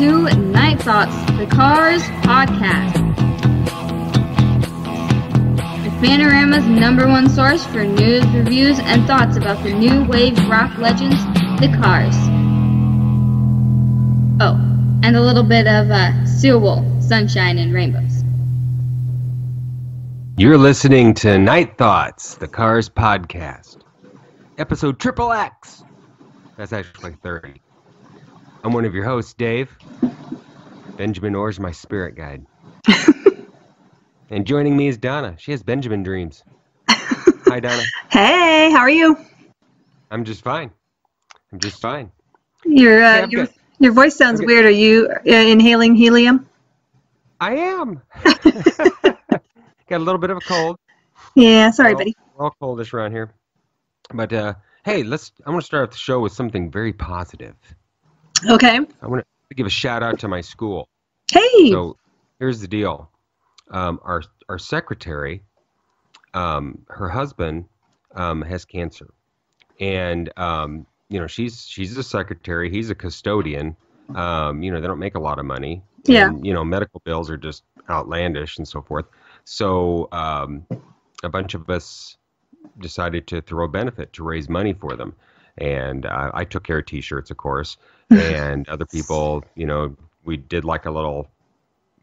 to Night Thoughts, the Cars podcast. The Panorama's #1 source for news, reviews, and thoughts about the new wave rock legends, the Cars. Oh, and a little bit of Steel Wool, Sunshine, and Rainbows. You're listening to Night Thoughts, the Cars podcast. Episode XXX. That's actually 30. I'm one of your hosts, Dave. Benjamin Orr's my spirit guide. And joining me is Donna. She has Benjamin dreams. Hi, Donna. Hey, how are you? I'm just fine. Your voice sounds weird. Are you inhaling helium? I am. Got a little bit of a cold. Yeah, sorry, buddy. We're all coldish around here. But hey, I want to start the show with something very positive. Okay. I want to give a shout out to my school. Hey. So here's the deal. Our secretary, her husband has cancer, and she's a secretary. He's a custodian. They don't make a lot of money. Yeah. And, medical bills are just outlandish and so forth. So a bunch of us decided to throw a benefit to raise money for them. And I took care of T-shirts, of course, and other people, we did like a little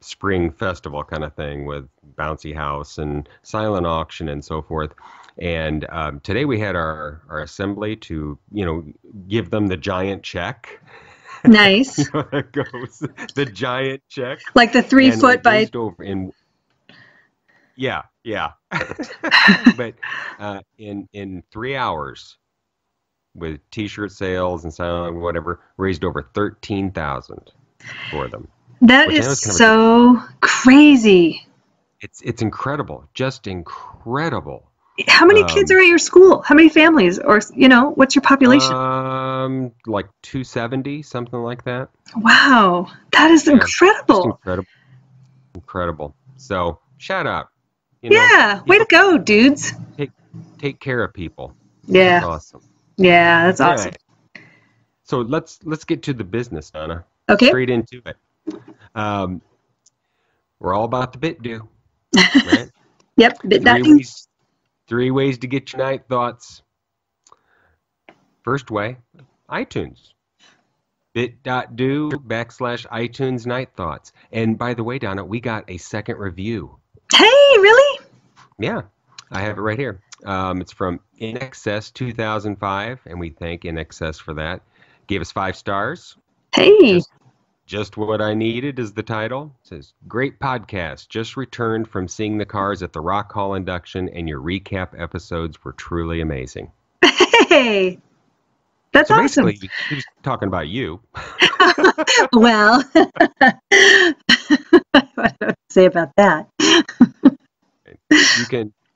spring festival kind of thing with bouncy house and silent auction and so forth. And today we had our assembly to, give them the giant check. Nice. That goes, the giant check. Like the 3 foot by... Yeah. But in 3 hours, with T-shirt sales and silent whatever, raised over $13,000 for them. That is so crazy. It's incredible, just incredible. How many kids are at your school? How many families? Or what's your population? Like 270, something like that. Wow, that is incredible. Incredible. So shout out. Way to go, dudes. Take care of people. Yeah. That's awesome. Yeah, that's awesome. Right. So let's get to the business, Donna. Okay. Straight into it. We're all about the bit due, right? Yep. Three ways to get your night thoughts. First way, iTunes. bit.do/iTunes night thoughts. And by the way, Donna, we got a second review. Hey, really? Yeah, I have it right here. It's from InXS 2005, and we thank InXS for that. Gave us 5 stars. Hey. Just what I needed is the title. It says, great podcast. Just returned from seeing the Cars at the Rock Hall induction, and your recap episodes were truly amazing. Hey, that's awesome. Basically, he was talking about you. Well, what do I say about that?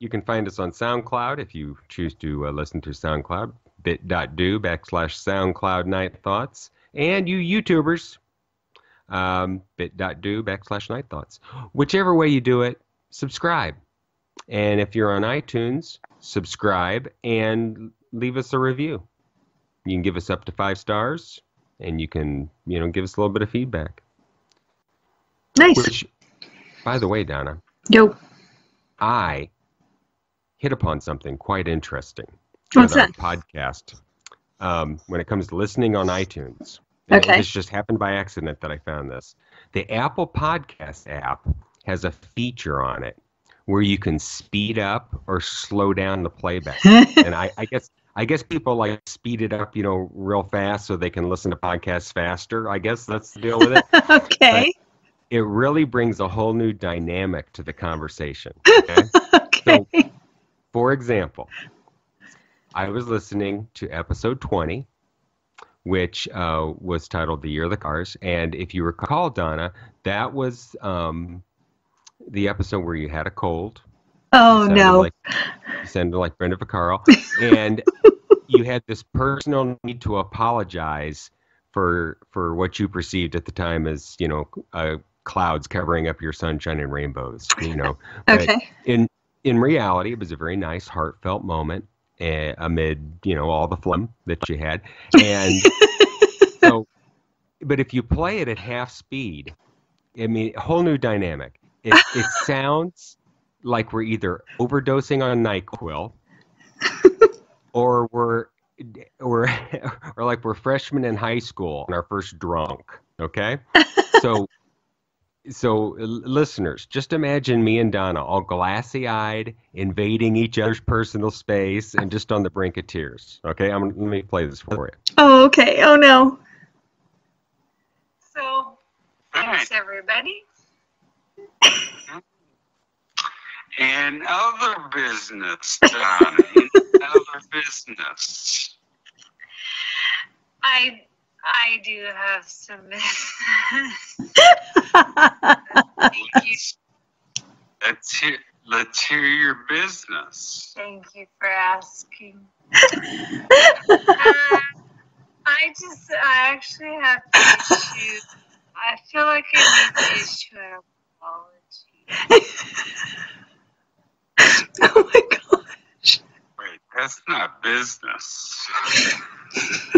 You can find us on SoundCloud if you choose to listen to SoundCloud. bit.do/SoundCloud Night Thoughts. And you YouTubers, bit.do/Night Thoughts. Whichever way you do it, subscribe. And if you're on iTunes, subscribe and leave us a review. You can give us up to 5 stars, and you can, give us a little bit of feedback. Nice. Which, by the way, Donna. Yo. I hit upon something quite interesting. What's that? Podcast. When it comes to listening on iTunes. Okay. This just happened by accident that I found this. The Apple Podcast app has a feature on it where you can speed up or slow down the playback. And I guess people like speed it up, real fast so they can listen to podcasts faster. I guess that's the deal with it. Okay. But it really brings a whole new dynamic to the conversation. Okay. Okay. So, for example, I was listening to episode 20, which was titled The Year of the Cars. And if you recall, Donna, that was the episode where you had a cold. Oh, no. You sounded like Brenda Vaccaro. And you had this personal need to apologize for what you perceived at the time as, clouds covering up your sunshine and rainbows, But okay. In reality, it was a very nice, heartfelt moment amid, all the phlegm that you had. And so but if you play it at half speed, I mean, a whole new dynamic. It sounds like we're either overdosing on NyQuil, or or like we're freshmen in high school and our first drunk. Okay, so listeners, just imagine me and Donna all glassy-eyed, invading each other's personal space, and just on the brink of tears. Okay, let me play this for you. Oh, okay. Oh no. So, thanks everybody. In other business, Donna, in other business. I do have some business. Let's hear your business. Thank you for asking. I actually have to issue. I feel like I need to issue an apology. Oh my gosh. Wait, that's not business.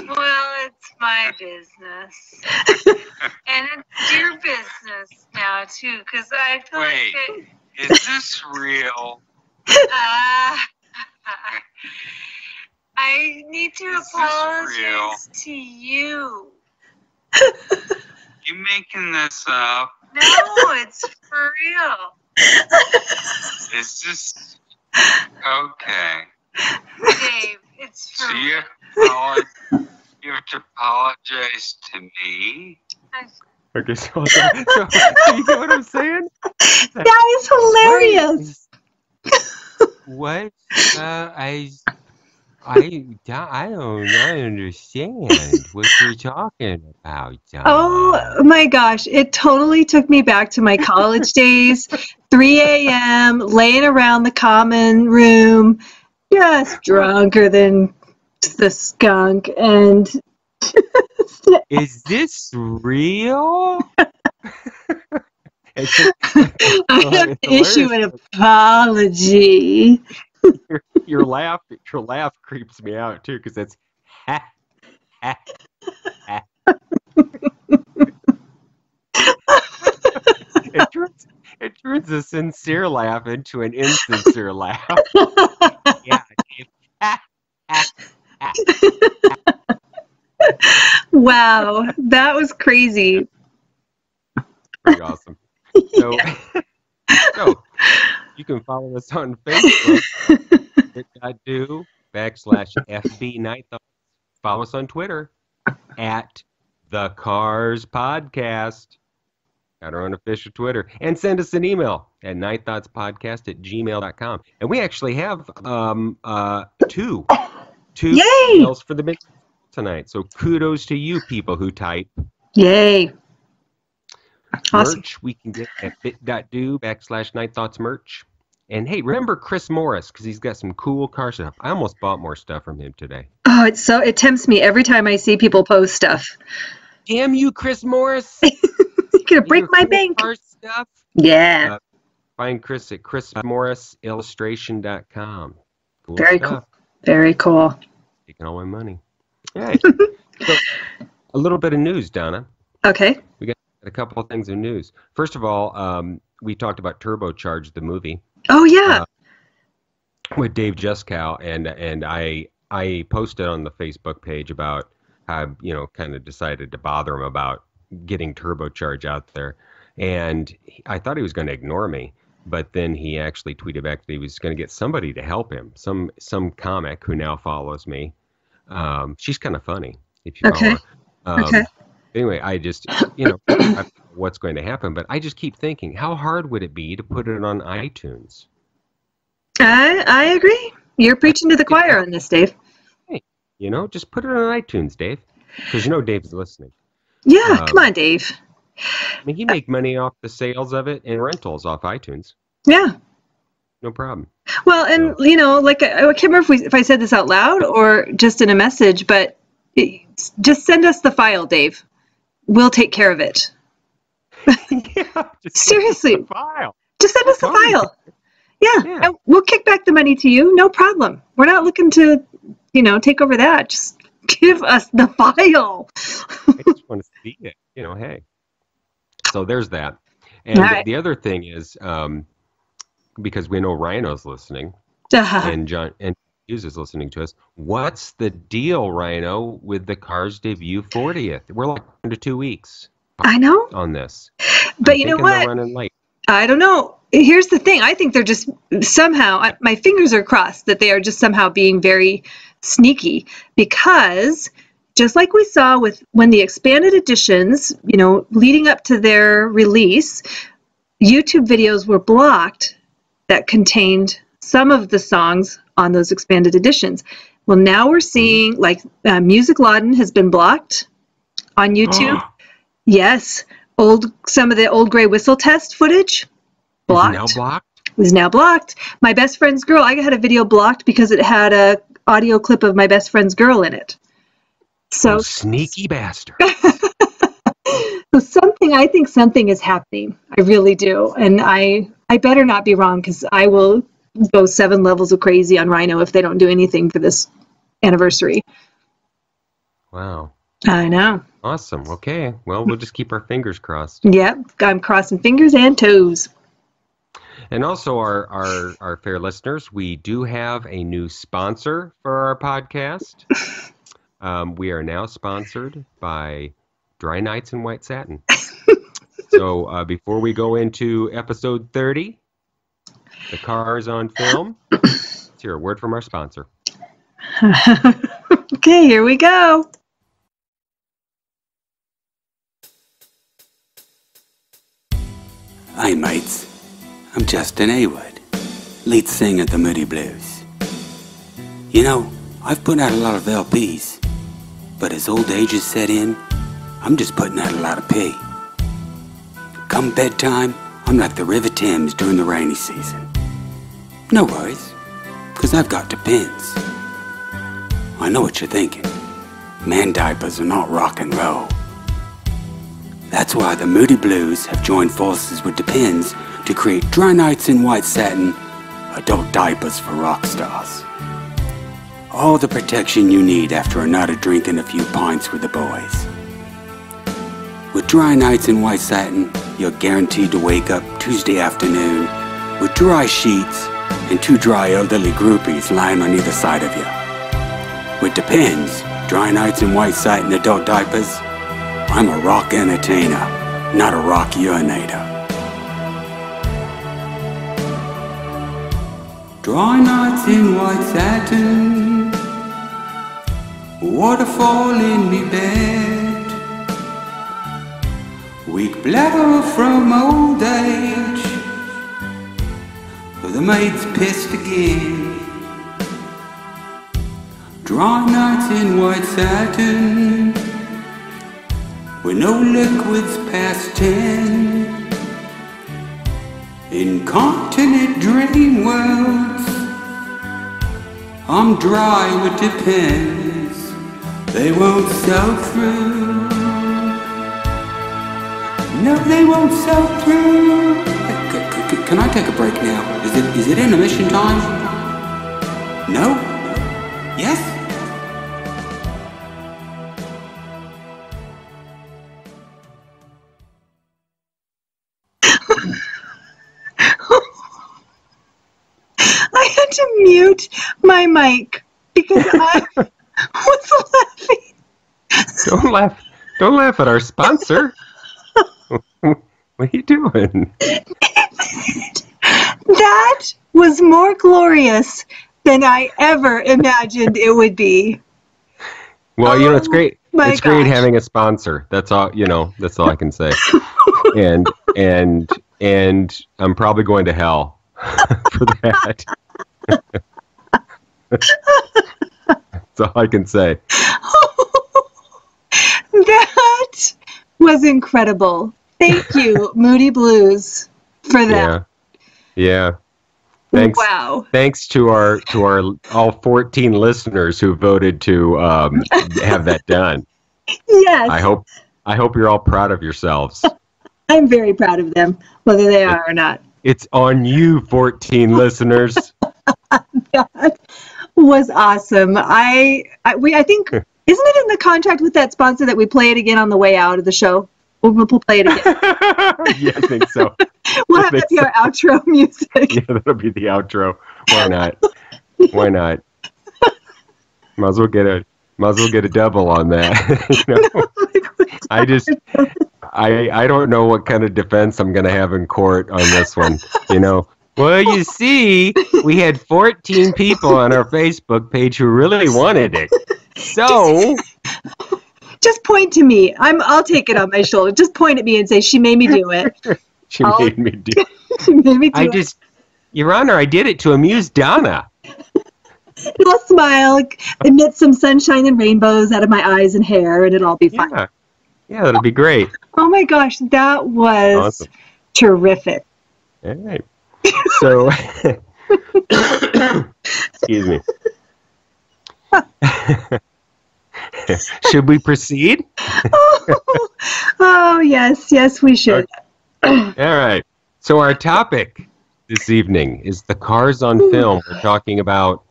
Well, it's my business. And it's your business now, too, because I feel like is this real? I need to apologize to you. You making this up? No, it's for real. Is this okay? Dave, it's for real. You have to apologize to me? Okay, so you get what I'm saying? That is hilarious. What? I don't understand what you're talking about, John. Oh my gosh, it totally took me back to my college days. 3 a.m., laying around the common room, just drunker than the skunk. And is this real? I have to issue an apology. Your laugh creeps me out too, because it's ha ha ha. It turns a sincere laugh into an insincere laugh. Yeah, ha ha ha. Wow, that was crazy. Pretty awesome. So, so you can follow us on Facebook. .do/FB Night Thoughts. Follow us on Twitter at The Cars Podcast. Got our own official Twitter. And send us an email at nightthoughtspodcast@gmail.com. And we actually have two emails for the big tonight. So kudos to you people who type. Yay. Awesome. Merch we can get at bit.do/Night Thoughts merch. And hey, remember Chris Morris, because he's got some cool car stuff. I almost bought more stuff from him today. Oh, it tempts me every time I see people post stuff. Damn you, Chris Morris! You're gonna break my bank. Car stuff. Yeah. Find Chris at chrismorrisillustration.com. Cool Very stuff. cool. Very cool. Taking all my money. Hey, so a little bit of news, Donna. Okay. We got a couple of things of news. First of all, we talked about Turbocharged, the movie. Oh yeah. With Dave Juskow, and I posted on the Facebook page about how kind of decided to bother him about getting Turbocharged out there, and I thought he was going to ignore me, but then he actually tweeted back that he was going to get somebody to help him, some comic who now follows me. She's kind of funny if you follow her. Okay. Anyway, I just I don't know what's going to happen, but I just keep thinking, how hard would it be to put it on iTunes? I agree. You're preaching to the choir on this, Dave. Hey, just put it on iTunes, Dave, because Dave's listening. Yeah, come on, Dave. I mean, he make money off the sales of it and rentals off iTunes. Yeah. No problem. Well, and like I can't remember if I said this out loud or just in a message, but just send us the file, Dave. We'll take care of it. Yeah, seriously. File. Just send us the file. Yeah, and we'll kick back the money to you. No problem. We're not looking to, take over that. Just Give us the file. I just want to see it. Hey. So there's that. And All right. the other thing is, because we know Rhino's listening, and John and Hughes is listening to us. What's the deal, Rhino, with the Cars debut 40th? We're like into 2 weeks. I know. On this, but you know what? They're running late. I don't know. Here's the thing. I think they're just somehow, my fingers are crossed that they are just somehow being very sneaky, because just like we saw with when the expanded editions, leading up to their release, YouTube videos were blocked that contained some of the songs on those expanded editions. Well, now we're seeing like Music Laden has been blocked on YouTube. Yes. Some of the old Gray Whistle test footage blocked. Is now blocked. My Best Friend's Girl, I had a video blocked because it had a audio clip of My Best Friend's Girl in it. So sneaky bastard. So I think something is happening. I really do. And I better not be wrong, because I will go 7 levels of crazy on Rhino if they don't do anything for this anniversary. Wow. I know. Awesome. Okay. Well, we'll just keep our fingers crossed. Yep. I'm crossing fingers and toes. And also, our fair listeners, we do have a new sponsor for our podcast. We are now sponsored by Dry Nights in White Satin. So before we go into episode 30, the Cars on Film, let's hear a word from our sponsor. Okay, here we go. Hi mates, I'm Justin Haywood, lead singer of the Moody Blues. I've put out a lot of LPs, but as old age has set in, I'm just putting out a lot of pee. Come bedtime, I'm like the River Thames during the rainy season. No worries, because I've got Depends. I know what you're thinking. Man diapers are not rock and roll. That's why the Moody Blues have joined forces with Depends to create Dry Nights in White Satin, adult diapers for rock stars. All the protection you need after a night of drinking a few pints with the boys. With Dry Nights in White Satin, you're guaranteed to wake up Tuesday afternoon with dry sheets and 2 dry elderly groupies lying on either side of you. With Depends, Dry Nights in White Satin adult diapers, I'm a rock entertainer, not a rock urinator. Dry nights in white satin, waterfall in me bed, weak bladder from old age, the maid's pissed again. Dry nights in white satin, with no liquids past 10. Incontinent dream worlds, I'm dry with Depends. They won't soak through. No, they won't soak through. Can I take a break now? Is it intermission time? No? Yes? I had to mute my mic because I was laughing. Don't laugh at our sponsor. What are you doing? That was more glorious than I ever imagined it would be. Well, it's great. It's great gosh. having a sponsor. That's all. That's all I can say. and I'm probably going to hell for that. That's all I can say. That was incredible. Thank you, Moody Blues, for that. Yeah. Thanks. Wow. Thanks to our all 14 listeners who voted to have that done. Yes. I hope you're all proud of yourselves. I'm very proud of them, whether they are or not. It's on you, 14 listeners. That was awesome. I think Isn't it in the contract with that sponsor that we play it again on the way out of the show? We'll play it again. Yeah, I think so. We'll have that be our outro music. Yeah, that'll be the outro. Why not? Why not? Might as well get a double on that. You know? I don't know what kind of defense I'm gonna have in court on this one. You know. Well, you see, we had 14 people on our Facebook page who really wanted it. So just point to me. I'll take it on my shoulder. Just point at me and say, "She made me do it." She made me do it. She made me do it. Your Honor, I did it to amuse Donna. I'll smile, emit some sunshine and rainbows out of my eyes and hair, and it'll all be fine. Yeah, that'll be great. Oh my gosh, that was awesome. Terrific. All right. So, excuse me. Should we proceed? Oh, yes, we should. Okay. All right. So our topic this evening is the Cars on Film. We're talking about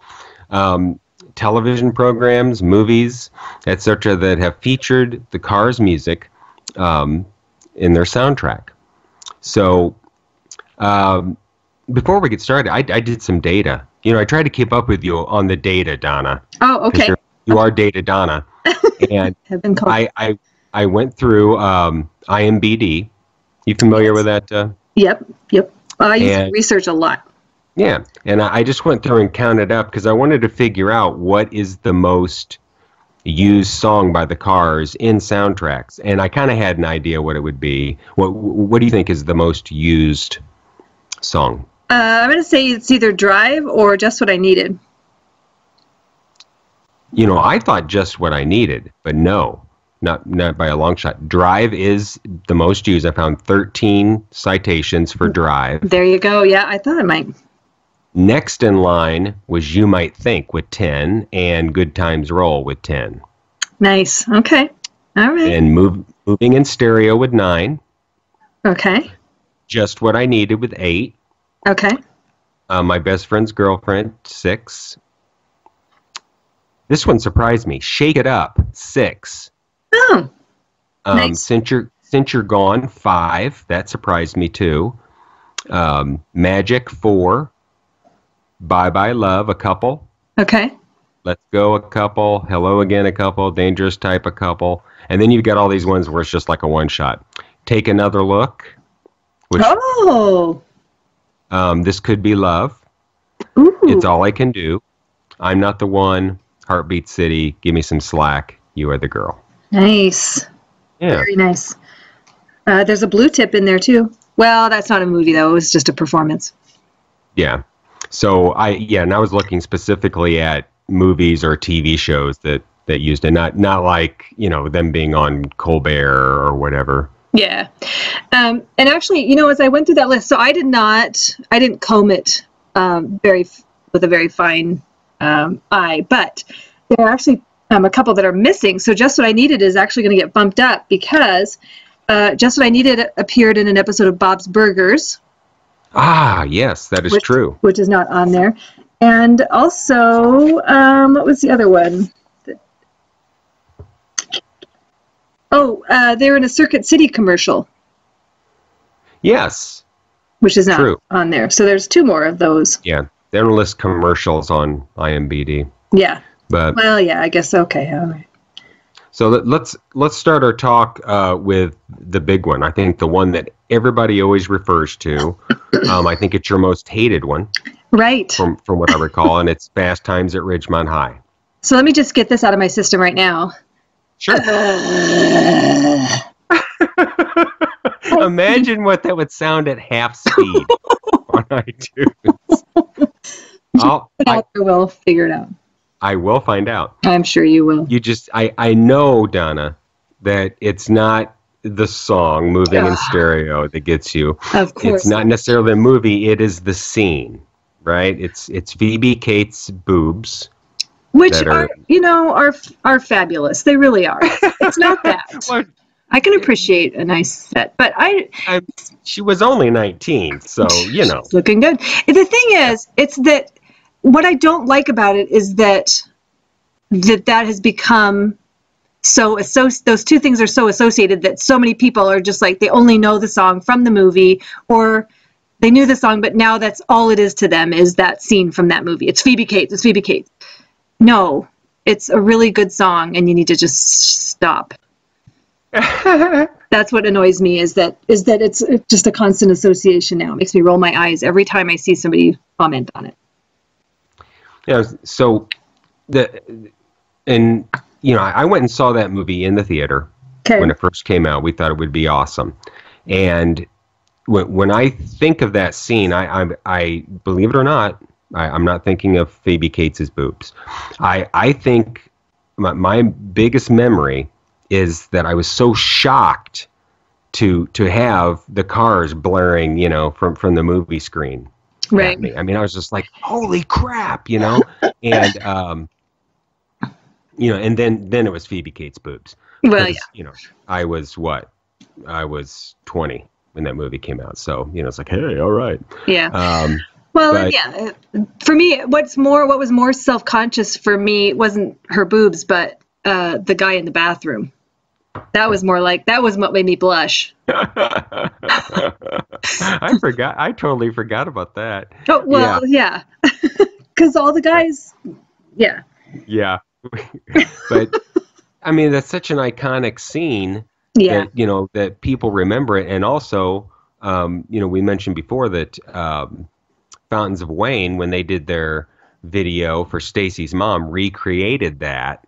television programs, movies, etc., that have featured the Cars music in their soundtrack. So, before we get started, I did some data. You know, I tried to keep up with you on the data, Donna. Oh, okay. You are Data Donna. And I went through IMBD. You familiar with that? Yep. I used to research a lot. Yeah, and I just went through and counted up because I wanted to figure out what is the most used song by the Cars in soundtracks, and I kind of had an idea what it would be. What do you think is the most used song? I'm going to say it's either Drive or Just What I Needed. You know, I thought Just What I Needed, but no, not by a long shot. Drive is the most used. I found 13 citations for Drive. There you go. Yeah, I thought it might. Next in line was You Might Think with 10 and Good Times Roll with 10. Nice. Okay. All right. And Moving in Stereo with 9. Okay. Just What I Needed with 8. Okay. My Best Friend's Girlfriend, 6. This one surprised me. Shake It Up, 6. Oh, nice. Since You're Gone, 5. That surprised me too. Magic, 4. Bye Bye Love, a couple. Okay. Let's Go, a couple. Hello Again, a couple. Dangerous Type, a couple. And then you've got all these ones where it's just like a one shot. Take Another Look. Which, This Could Be Love. Ooh. It's All I Can Do. I'm Not the One. Heartbeat City. Give Me Some Slack. You Are the Girl. Nice. Yeah. Very nice. There's a Blue Tip in there too. Well, that's not a movie though. It was just a performance. Yeah. So and I was looking specifically at movies or TV shows that used it, not like, you know, them being on Colbert or whatever. Yeah. And actually, you know, as I went through that list, so I didn't comb it with a very fine eye, but there are actually a couple that are missing. So Just What I Needed is actually going to get bumped up because Just What I Needed appeared in an episode of Bob's Burgers. Ah, yes, that is true. Which is not on there. And also, what was the other one? They're in a Circuit City commercial. Yes. Which is not on there. So there's 2 more of those. Yeah, they don't list commercials on IMBD. Yeah. But well, yeah, I guess okay. All right. So let's start our talk with the big one. I think the one that everybody always refers to. I think it's your most hated one. Right. From what I recall, and it's Fast Times at Ridgemont High. So let me just get this out of my system right now. Sure. Imagine what that would sound at half speed on iTunes. We'll figure it out. I will find out. I'm sure you will. I know, Donna, that it's not the song Moving in Stereo that gets you. Of course. It's not necessarily the movie, it is the scene, right? It's Phoebe Cates' boobs. Which are fabulous. They really are. It's not that. Well, I can appreciate a nice set, but she was only 19, so, you know. She's looking good. The thing is, it's that what I don't like about it is that has become those two things are so associated that so many people are just like, they only know the song from the movie, or they knew the song, but now that's all it is to them, is that scene from that movie. It's Phoebe Cates. It's Phoebe Cates. No, it's a really good song, and you need to just stop. That's what annoys me, is that it's just a constant association now. It makes me roll my eyes every time I see somebody comment on it. Yeah. So I went and saw that movie in the theater when it first came out. We thought it would be awesome, and when I think of that scene, I believe it or not, I'm not thinking of Phoebe Cates' boobs. I think my biggest memory is that I was so shocked to have the Cars blaring, from the movie screen. Right. At me. I mean, I was just like, holy crap, and and then it was Phoebe Cates' boobs. Well, yeah. I was 20 when that movie came out, so it's like, hey, all right. Yeah. For me, what was more self-conscious for me wasn't her boobs, but the guy in the bathroom. That was what made me blush. I totally forgot about that. Oh, well, yeah. Because all the guys, yeah. Yeah. But I mean, that's such an iconic scene. Yeah. That, that people remember it. And also, we mentioned before that Fountains of Wayne, when they did their video for Stacy's mom, recreated that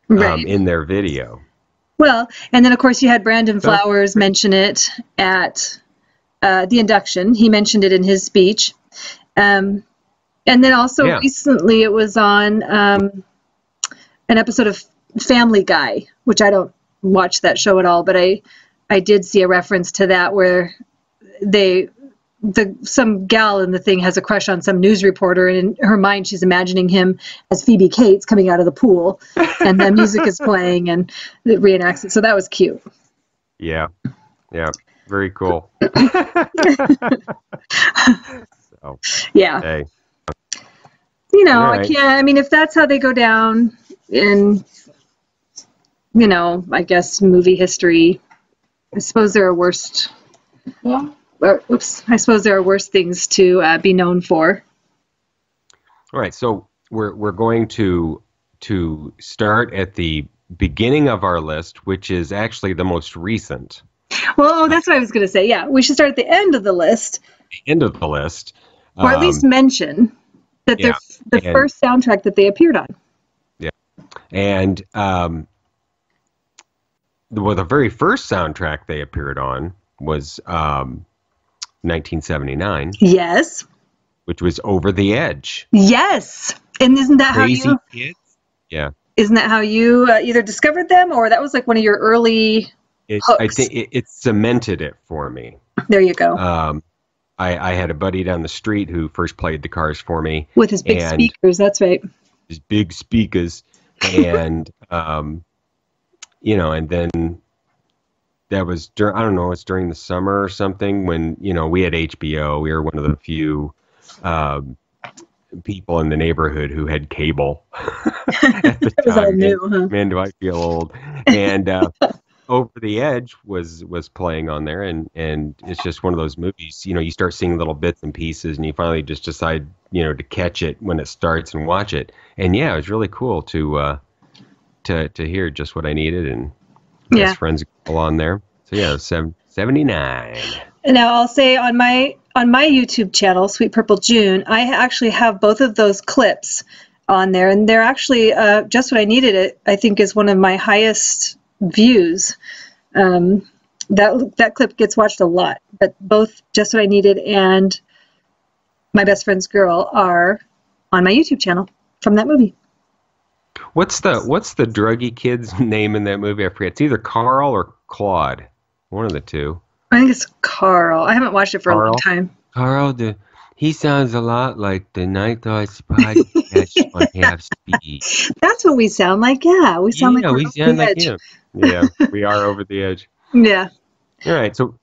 in their video. Well, and then, of course, you had Brandon Flowers mention it at the induction. He mentioned it in his speech. And then also recently it was on an episode of Family Guy, which I don't watch that show at all, but I did see a reference to that where some gal in the thing has a crush on some news reporter, and in her mind she's imagining him as Phoebe Cates coming out of the pool, and the music is playing and it reenacts it. So that was cute. Yeah. Very cool. So, yeah. Hey. I can't. I mean, if that's how they go down in, I guess movie history, I suppose there are worse. I suppose there are worse things to be known for. All right, so we're going to start at the beginning of our list, which is actually the most recent. Well, that's what I was going to say. Yeah, we should start at the end of the list. The end of the list. Or at least mention that the first soundtrack that they appeared on. Yeah. And the very first soundtrack they appeared on was 1979. Yes. Which was Over the Edge. Yes. And isn't that Crazy how you... Kids? Yeah. Isn't that how you either discovered them, or that was like one of your early hooks? I think it cemented it for me. There you go. I had a buddy down the street who first played the Cars for me. With his big speakers, that's right. His big speakers. And, and then that was, I don't know, it's during the summer or something when, we had HBO. We were one of the few people in the neighborhood who had cable at the time. It was all new, huh? Man, do I feel old. And Over the Edge was playing on there, and it's just one of those movies, you start seeing little bits and pieces, and you finally just decide, to catch it when it starts and watch it. And yeah, it was really cool to hear just what I needed, and best friends all on there. So yeah, 79. Now I'll say on my YouTube channel, Sweet Purple June, I actually have both of those clips on there, and they're actually Just What I Needed It, I think, is one of my highest views. That clip gets watched a lot, but both Just What I Needed and My Best Friend's Girl are on my YouTube channel from that movie. What's the druggy kid's name in that movie? I forget. It's either Carl or Claude. One of the two. I think it's Carl. I haven't watched it for a long time. Carl, he sounds a lot like the Night Thought podcast on Half Speed. That's what we sound like. Yeah, we sound like we sound like him. Yeah, we are over the edge. Yeah. All right, so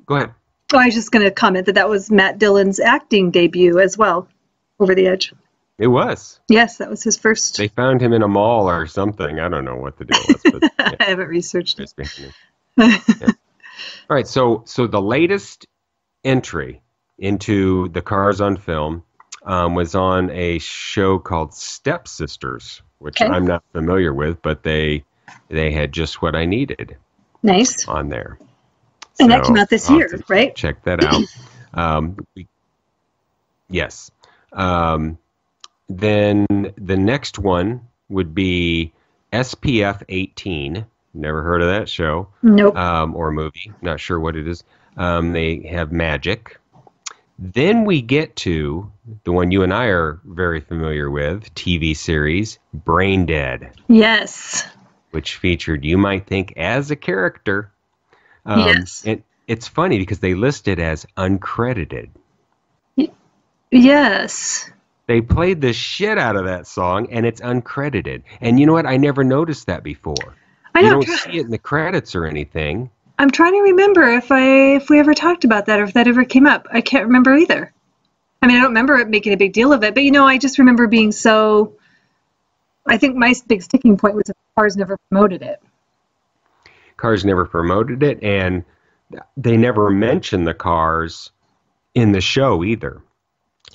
go ahead. Oh, I was just going to comment that was Matt Dillon's acting debut as well, Over the Edge. It was. Yes, that was his first. They found him in a mall or something. I don't know what the deal was, but yeah, I haven't researched it. it's behind him. Yeah. All right, so the latest entry into the Cars on Film was on a show called Step Sisters, which Okay. I'm not familiar with, but they had just what I needed Nice. on there. And that came out this I'll year, have to right? Check that out. Yes. Then the next one would be SPF 18. Never heard of that show. Nope. Or movie. Not sure what it is. They have Magic. Then we get to the one you and I are very familiar with, TV series, Brain Dead, Yes. which featured You Might Think as a character. Yes. And it's funny because they list it as uncredited. Yes. They played the shit out of that song, and it's uncredited. And you know what? I never noticed that before. I You know. don't see it in the credits or anything. I'm trying to remember if we ever talked about that or if that ever came up. I can't remember either. I mean, I don't remember it making a big deal of it, but I just remember being so. I think my big sticking point was that Cars never promoted it. Cars never promoted it, and they never mentioned the Cars in the show either.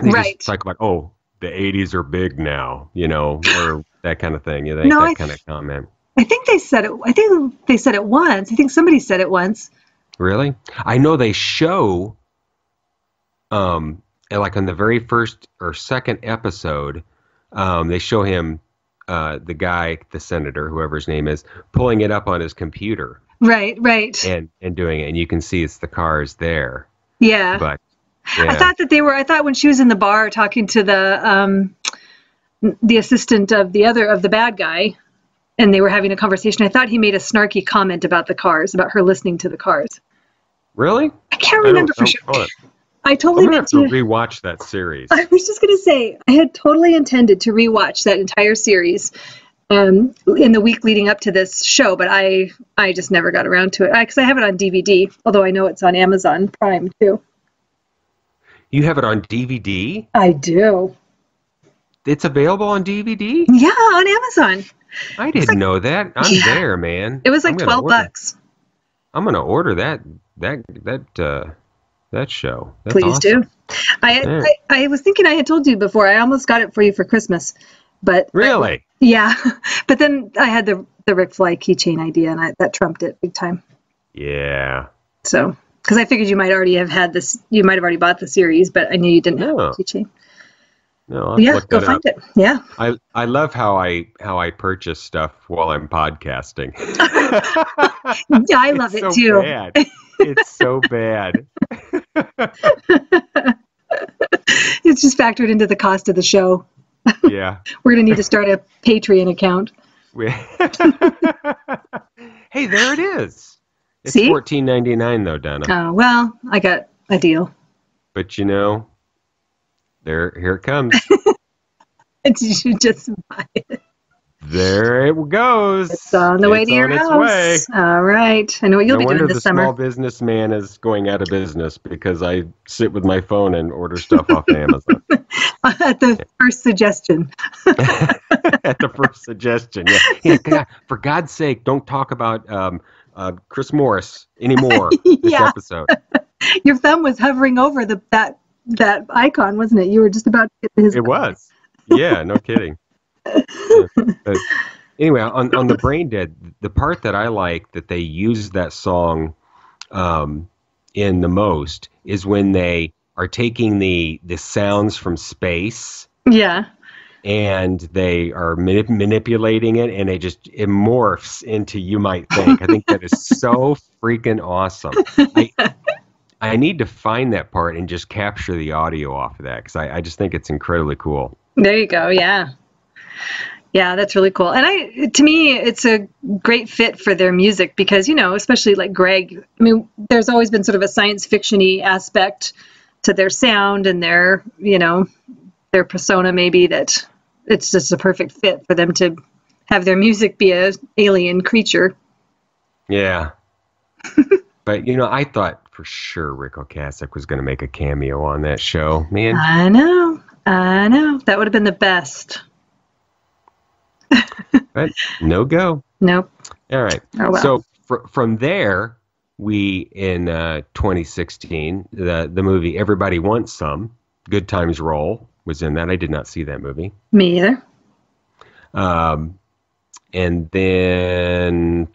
They Right. just talk about, oh, the 80s are big now, or that kind of thing. No, that kind of comment. I think they said it. I think they said it once. I think somebody said it once. Really? I know they show, like on the very first or second episode, they show him, the guy, the senator, whoever his name is, pulling it up on his computer. Right. And doing it, and you can see it's the Cars there. Yeah. But yeah. I thought when she was in the bar talking to the assistant of the bad guy, and they were having a conversation, I thought he made a snarky comment about the Cars, about her listening to the Cars. Really? I can't remember for sure. I totally I'm gonna have meant to rewatch that series. I was just going to say, I had totally intended to rewatch that entire series in the week leading up to this show, but I just never got around to it because I have it on DVD, although I know it's on Amazon Prime too. You have it on DVD? I do. It's available on DVD? Yeah, on Amazon. I didn't know that. I'm there, man. It was like $12. I'm gonna order that show. That's Please awesome. do. I was thinking I had told you before. I almost got it for you for Christmas, but Really? Yeah. But then I had the Rick Fly keychain idea, and that trumped it big time. Yeah. So, because I figured you might already have had this, you might have already bought the series, but I knew you didn't have the keychain. No, I'll Yeah, look go that find up. it. Yeah. I love how I purchase stuff while I'm podcasting. Yeah, I love It's it so too. Bad. It's so bad. It's just factored into the cost of the show. Yeah. We're going to need to start a Patreon account. Hey, there it is. It's See? $14.99 though, Donna. Oh, well, I got a deal. But here it comes. And you should just buy it. There it goes. It's on the way to your on its house. way. All right. I know what you'll No be wonder doing the this summer. small businessman is going out of business because I sit with my phone and order stuff off Amazon. At the first suggestion. At the first suggestion, yeah. God, for God's sake, don't talk about Chris Morris anymore. This Yeah. episode. Your thumb was hovering over that icon, wasn't it? You were just about to get to his. It was. Yeah, no kidding. Yeah. But anyway, on the Brain Dead, the part that I like that they use that song in the most is when they are taking the sounds from space. Yeah. And they are manipulating it, and it morphs into You Might Think. I think that is so freaking awesome. I need to find that part and just capture the audio off of that because I just think it's incredibly cool. There you go. Yeah. Yeah, that's really cool. And to me, it's a great fit for their music because, especially like Greg, I mean, there's always been sort of a science fiction-y aspect to their sound and their persona, maybe, that it's just a perfect fit for them to have their music be an alien creature. Yeah. But, I thought for sure Rick Ocasek was going to make a cameo on that show. Man, I know. I know. That would have been the best. But no go. Nope. All right. Oh, well. So from there, we in 2016, the movie Everybody Wants Some, Good Times Roll was in that. I did not see that movie. Me either. And then,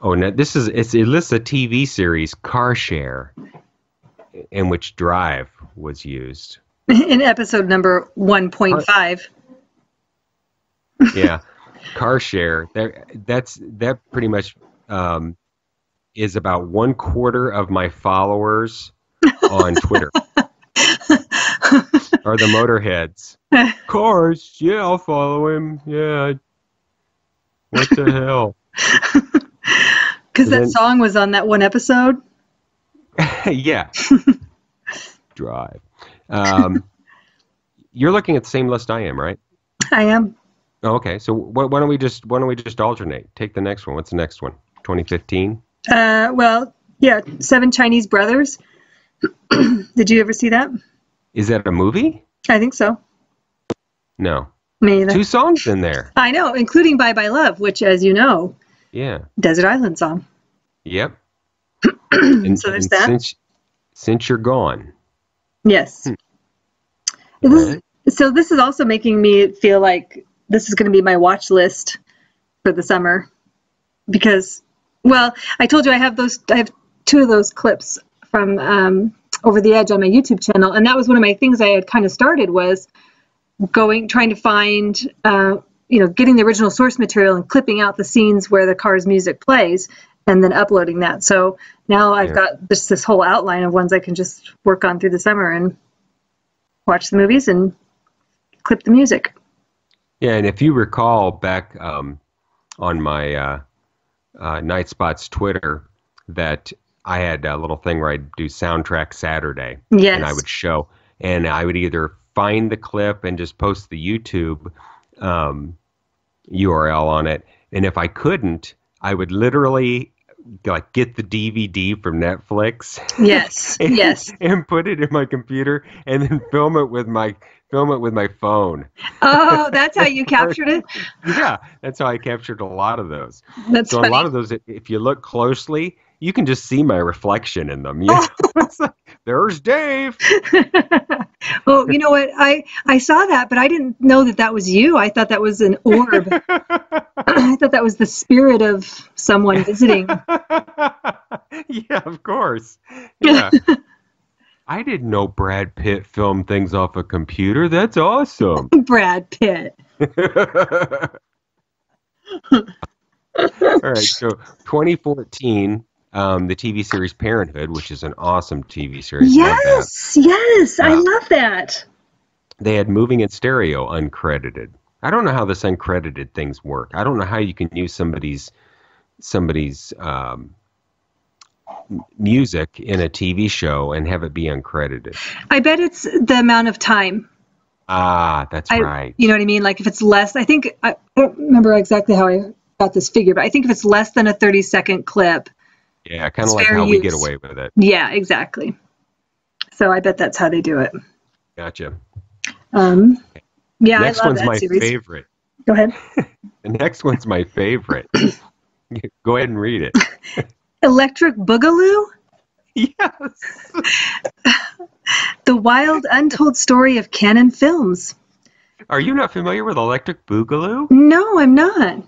no, it lists a TV series, Car Share, in which Drive was used. In episode number 1.5. Yeah, Car Share. That pretty much is about 1/4 of my followers on Twitter. Are the motorheads. Cars, yeah, I'll follow him. Yeah. What the hell? Because that song was on that one episode? Yeah. Drive. You're looking at the same list I am, right? I am. Oh, okay. So why don't we just alternate? Take the next one. What's the next one? 2015? Well, yeah, Seven Chinese Brothers. Did you ever see that? Is that a movie? I think so. No. Me either. 2 songs in there. I know, including Bye Bye Love, which, as you know, Yeah. Desert Island song. Yep. So there's that. Since you're gone. Yes. So this is also making me feel like this is going to be my watch list for the summer. Because, well, I told you I have 2 of those clips from Over the Edge on my YouTube channel. And that was one of my things I had kind of started was trying to find, getting the original source material and clipping out the scenes where the Cars music plays and then uploading that. So now I've got this whole outline of ones I can just work on through the summer and watch the movies and clip the music. Yeah, and if you recall back on my Night Spots Twitter that I had a little thing where I'd do Soundtrack Saturday. Yes. And I would show, and I would either find the clip and just post the YouTube URL on it. And if I couldn't, I would literally get the DVD from Netflix. Yes. Yes. And put it in my computer and then film it with my phone. Oh, that's how you captured it? Yeah, that's how I captured a lot of those. That's so funny. A lot of those, if you look closely, you can just see my reflection in them. Yeah, it's like, there's Dave. Oh, you know what? I saw that, but I didn't know that was you. I thought that was an orb. I thought that was the spirit of someone visiting. Yeah, of course. Yeah. I didn't know Brad Pitt filmed things off a computer. That's awesome. Brad Pitt. All right, so 2014, the TV series Parenthood, which is an awesome TV series. Yes, yes, I love that. They had Moving in Stereo uncredited. I don't know how this uncredited things work. I don't know how you can use somebody's music in a TV show and have it be uncredited. I bet it's the amount of time. Ah, that's right. You know what I mean? Like if it's less, I don't remember exactly how I got this figure, but I think if it's less than a 30-second clip. Yeah, kind of like how we get away with it. Yeah, exactly. So I bet that's how they do it. Gotcha. Yeah, next I love one's that my series. favorite. Go ahead. The next one's my favorite. Go ahead and read it. Electric Boogaloo? Yes. The wild, untold story of Canon Films. Are you not familiar with Electric Boogaloo? No, I'm not.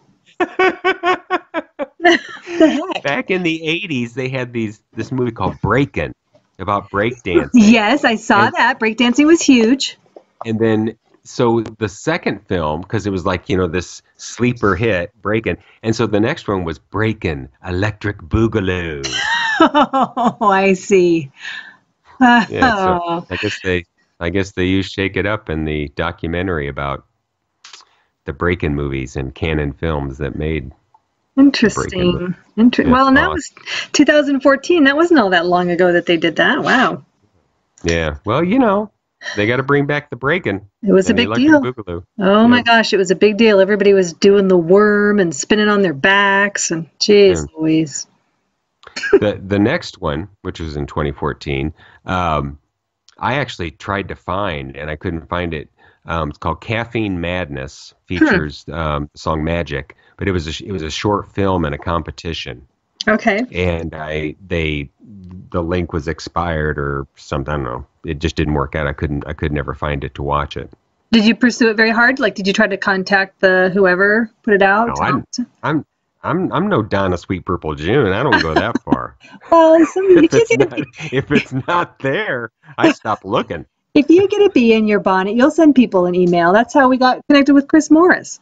The heck? Back in the 80s, they had this movie called Breakin', about breakdancing. Yes, I saw that. Breakdancing was huge. And then, so the second film, because it was like, this sleeper hit, Breakin', and so the next one was Breakin' Electric Boogaloo. Oh, I see. Yeah, so I guess they used Shake It Up in the documentary about the Breakin' movies and Canon Films that made. Interesting. Well, and that was 2014. That wasn't all that long ago that they did that. Wow. Yeah. Well, they got to bring back the Breakin'. It was a big deal. Boogaloo. Oh my gosh, it was a big deal. Everybody was doing the worm and spinning on their backs, and geez Louise. The next one, which was in 2014, I actually tried to find, and I couldn't find it. It's called Caffeine Madness. Features the song Magic, but it was a short film and a competition. Okay. And the link was expired or something. I don't know. It just didn't work out. I could never find it to watch it. Did you pursue it very hard? Like, did you try to contact the whoever put it out? No, I'm no Donna Sweet Purple June. I don't go that far. Well, If it's not there, I stop looking. If you get a bee in your bonnet, you'll send people an email. That's how we got connected with Chris Morris.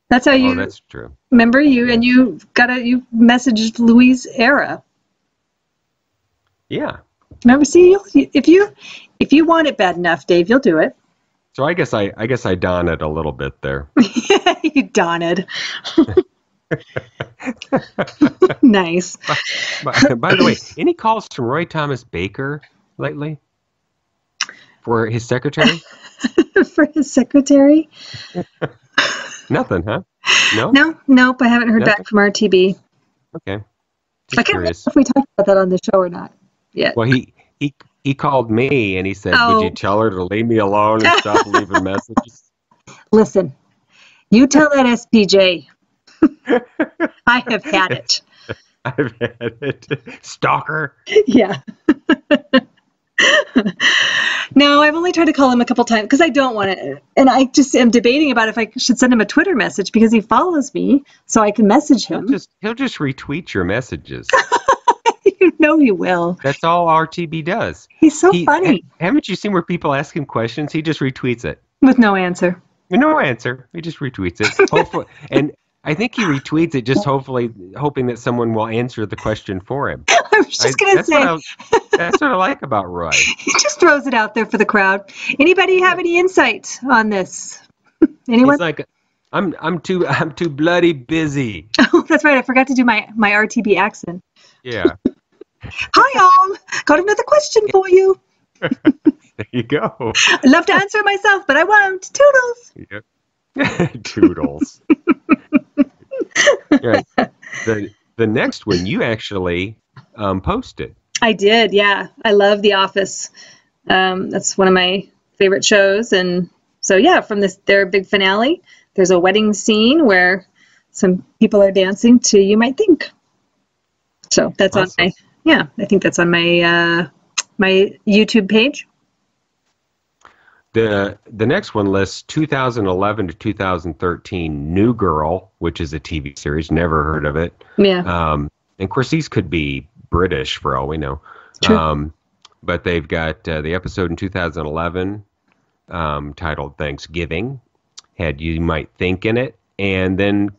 That's how you. Oh, that's true. Remember and you messaged Louise Era. Yeah. Remember, see, if you want it bad enough, Dave, you'll do it. So I guess I don it a little bit there. You donned. Nice. By the way, any calls from Roy Thomas Baker lately? For his secretary? For his secretary? Nothing, huh? No? Nope. I haven't heard back from RTB. Okay. I can't remember if we talked about that on the show or not yet. Well, he called me and he said, would you tell her to leave me alone and stop leaving messages? Listen, you tell that SPJ. I have had it. I've had it. Stalker. Yeah. No, I've only tried to call him a couple times because I don't want to. And I just am debating about if I should send him a Twitter message because he follows me so I can message him. He'll just retweet your messages. You know he will. That's all RTB does. He's so funny. Haven't you seen where people ask him questions? He just retweets it. With no answer. No answer. He just retweets it. Hopefully, and I think he retweets it just hoping that someone will answer the question for him. I was just going to say. That's what I like about Roy. He just throws it out there for the crowd. Anybody have any insight on this? Anyone? He's like, I'm too bloody busy. Oh, that's right. I forgot to do my RTB accent. Yeah. Hi, all. Got another question for you. There you go. I'd love to answer it myself, but I won't. Toodles. Yep. Toodles. Right. The next one you actually posted. I did, yeah. I love The Office. That's one of my favorite shows. And so, yeah, from their big finale, there's a wedding scene where some people are dancing to You Might Think. So that's awesome. I think that's on my my YouTube page. The next one lists 2011 to 2013 New Girl, which is a TV series. Never heard of it. Yeah. And of course, these could be British for all we know. True. But they've got the episode in 2011 titled Thanksgiving, had You Might Think in it. And then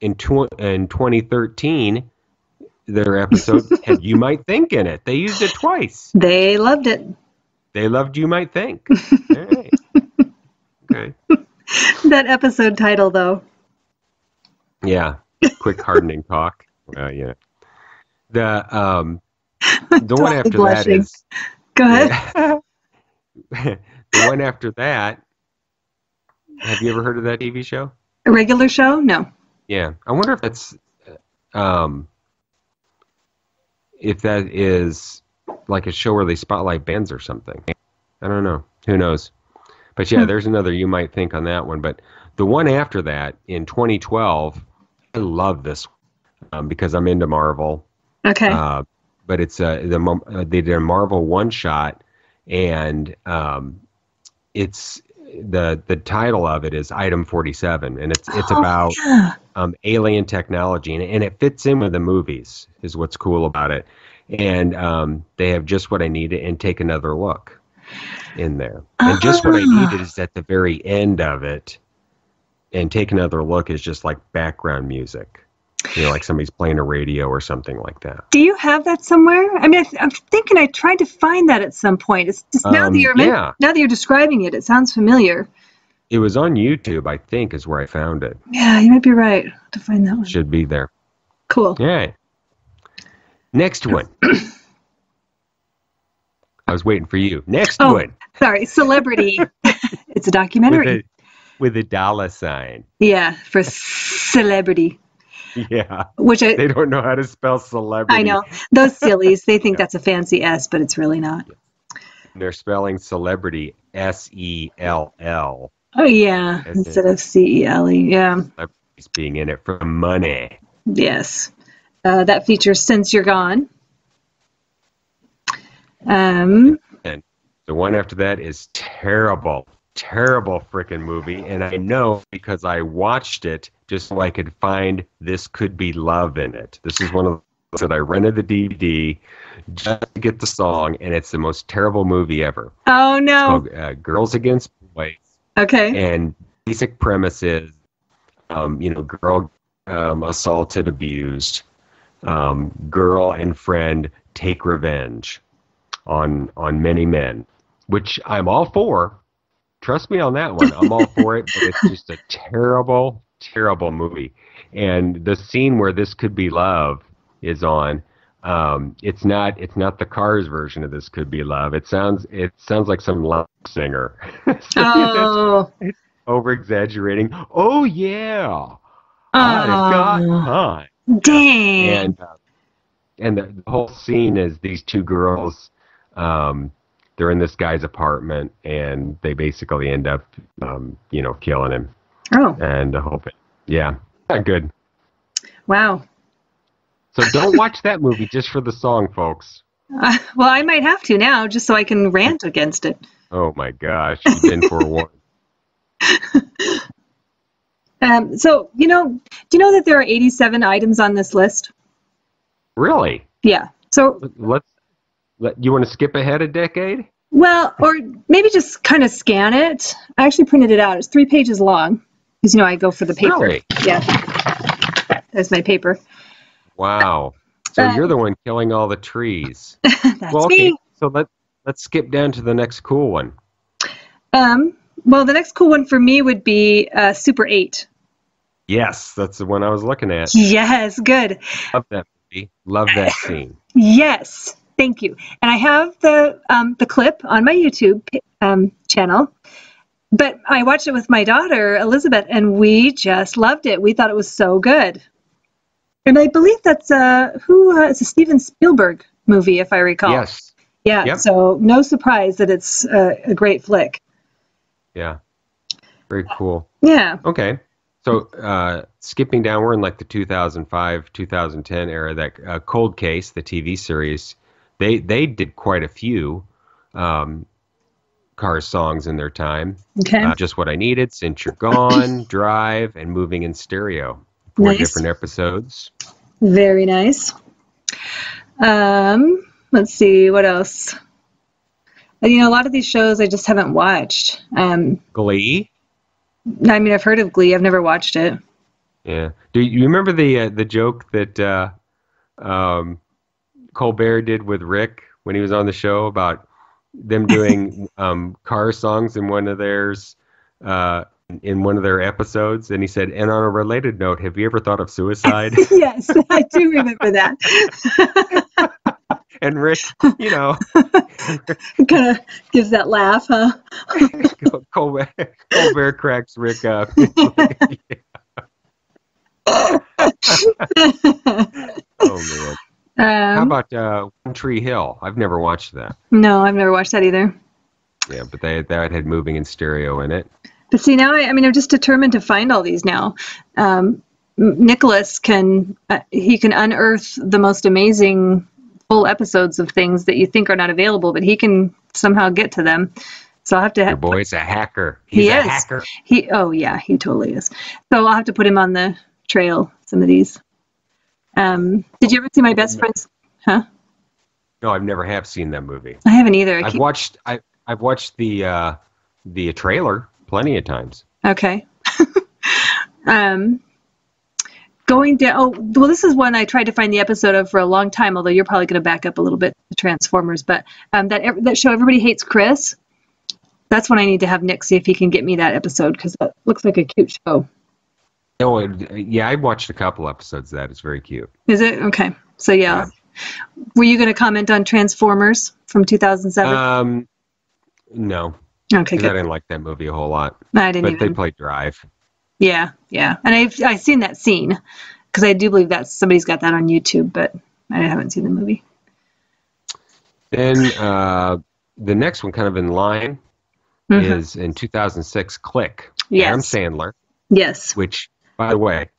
in 2013, their episode had You Might Think in it. They used it twice. They loved it. They loved You Might Think. All right. Okay. That episode title, though. Yeah. Quick hardening talk. Yeah. The one after blushing. That is. Go ahead. The one after that. Have you ever heard of that TV show? A regular show? No. Yeah. I wonder if that's if that is like a show where they spotlight bands or something. I don't know. Who knows? But yeah, there's another You Might Think on that one. But the one after that in 2012, I love this because I'm into Marvel. Okay. But it's they did a Marvel one shot, and it's the title of it is Item 47, and it's about alien technology, and it fits in with the movies. Is what's cool about it, and they have Just What I Needed and Take Another Look in there, and Just What I Needed is at the very end of it, and Take Another Look is just like background music. You know, like somebody's playing a radio or something like that. Do you have that somewhere? I mean, I'm thinking I tried to find that at some point. It's just now that you're describing it, it sounds familiar. It was on YouTube, I think, is where I found it. Yeah, you might be right to find that one. Should be there. Cool. Yeah. Next one. I was waiting for you. Next one. Sorry, Celebrity. It's a documentary. With a dollar sign. Yeah, for celebrity. Yeah. They don't know how to spell celebrity. I know. Those sillies, they think that's a fancy S, but it's really not. they're spelling celebrity S-E-L-L. Oh, yeah, instead of C-E-L-E, yeah. Celebrities being in it for money. Yes. That features Since You're Gone. And the one after that is terrible freaking movie. And I know because I watched it just so I could find This Could Be Love in it. This is one of those that I rented the DVD just to get the song, and it's the most terrible movie ever. Oh, no. It's called Girls Against Boys. Okay. And basic premise is, girl assaulted, abused, girl and friend take revenge on many men, which I'm all for. Trust me on that one. I'm all for it, but it's just a terrible, terrible movie. And the scene where This Could Be Love is on, it's not the Cars version of This Could Be Love. It sounds like some love singer. Oh. It's over exaggerating. Oh yeah. I've got time. Dang. And the whole scene is these two girls, they're in this guy's apartment, and they basically end up, killing him. Oh. And yeah, not good. Wow. So don't watch that movie just for the song, folks. Well, I might have to now, just so I can rant against it. Oh my gosh, you've been forewarned. So, do you know that there are 87 items on this list? Really? Yeah. So you want to skip ahead a decade? Well, or maybe just kind of scan it. I actually printed it out. It's 3 pages long. Because, I go for the paper. Really? Yeah. That's my paper. Wow. So you're the one killing all the trees. That's me. So let's skip down to the next cool one. Well, the next cool one for me would be Super 8. Yes, that's the one I was looking at. Yes, good. Love that movie. Love that scene. Yes, thank you. And I have the clip on my YouTube channel. But I watched it with my daughter, Elizabeth, and we just loved it. We thought it was so good. And I believe that's it's a Steven Spielberg movie, if I recall. Yes. Yeah, Yep. So no surprise that it's a great flick. Yeah. Very cool. Yeah. Okay. So skipping down, we're in like the 2005, 2010 era. That Cold Case, the TV series, they did quite a few Cars songs in their time. Okay. Just What I Needed, Since You're Gone, Drive, and Moving in Stereo. 4 different episodes. Very nice. Let's see, what else? A lot of these shows I just haven't watched. Glee? I mean, I've heard of Glee. I've never watched it. Yeah. Do you remember the joke that Colbert did with Rick when he was on the show about them doing car songs in one of theirs in one of their episodes? And he said, and on a related note, have you ever thought of suicide? Yes, I do remember that. And Rick, kind of gives that laugh, huh? Colbert cracks Rick up. Oh, man. How about One Tree Hill? I've never watched that. No, I've never watched that either. Yeah, but that had Moving in Stereo in it. But see, now I'm just determined to find all these now. Nicholas can unearth the most amazing full episodes of things that you think are not available, but he can somehow get to them. So I'll have to. Your boy's a hacker. He He's a is. hacker. He totally is. So I'll have to put him on the trail. Some of these. Did you ever see My Best Friend's? Huh? No, I've never have seen that movie. I haven't either. I've watched the trailer plenty of times. Okay. Going down. Oh, well, this is one I tried to find the episode of for a long time. Although you're probably going to back up a little bit to Transformers, but that show Everybody Hates Chris. That's when I need to have Nick see if he can get me that episode because that looks like a cute show. Oh, yeah, I watched a couple episodes of that. It's very cute. Is it? Okay. So, yeah. Were you going to comment on Transformers from 2007? No. Okay, good. I didn't like that movie a whole lot. I didn't But even. they played Drive. Yeah. And I've seen that scene because I do believe that somebody's got that on YouTube, but I haven't seen the movie. Then the next one, kind of in line, Mhm. is in 2006, Click. Yes. Adam Sandler, Yes. which, by the way,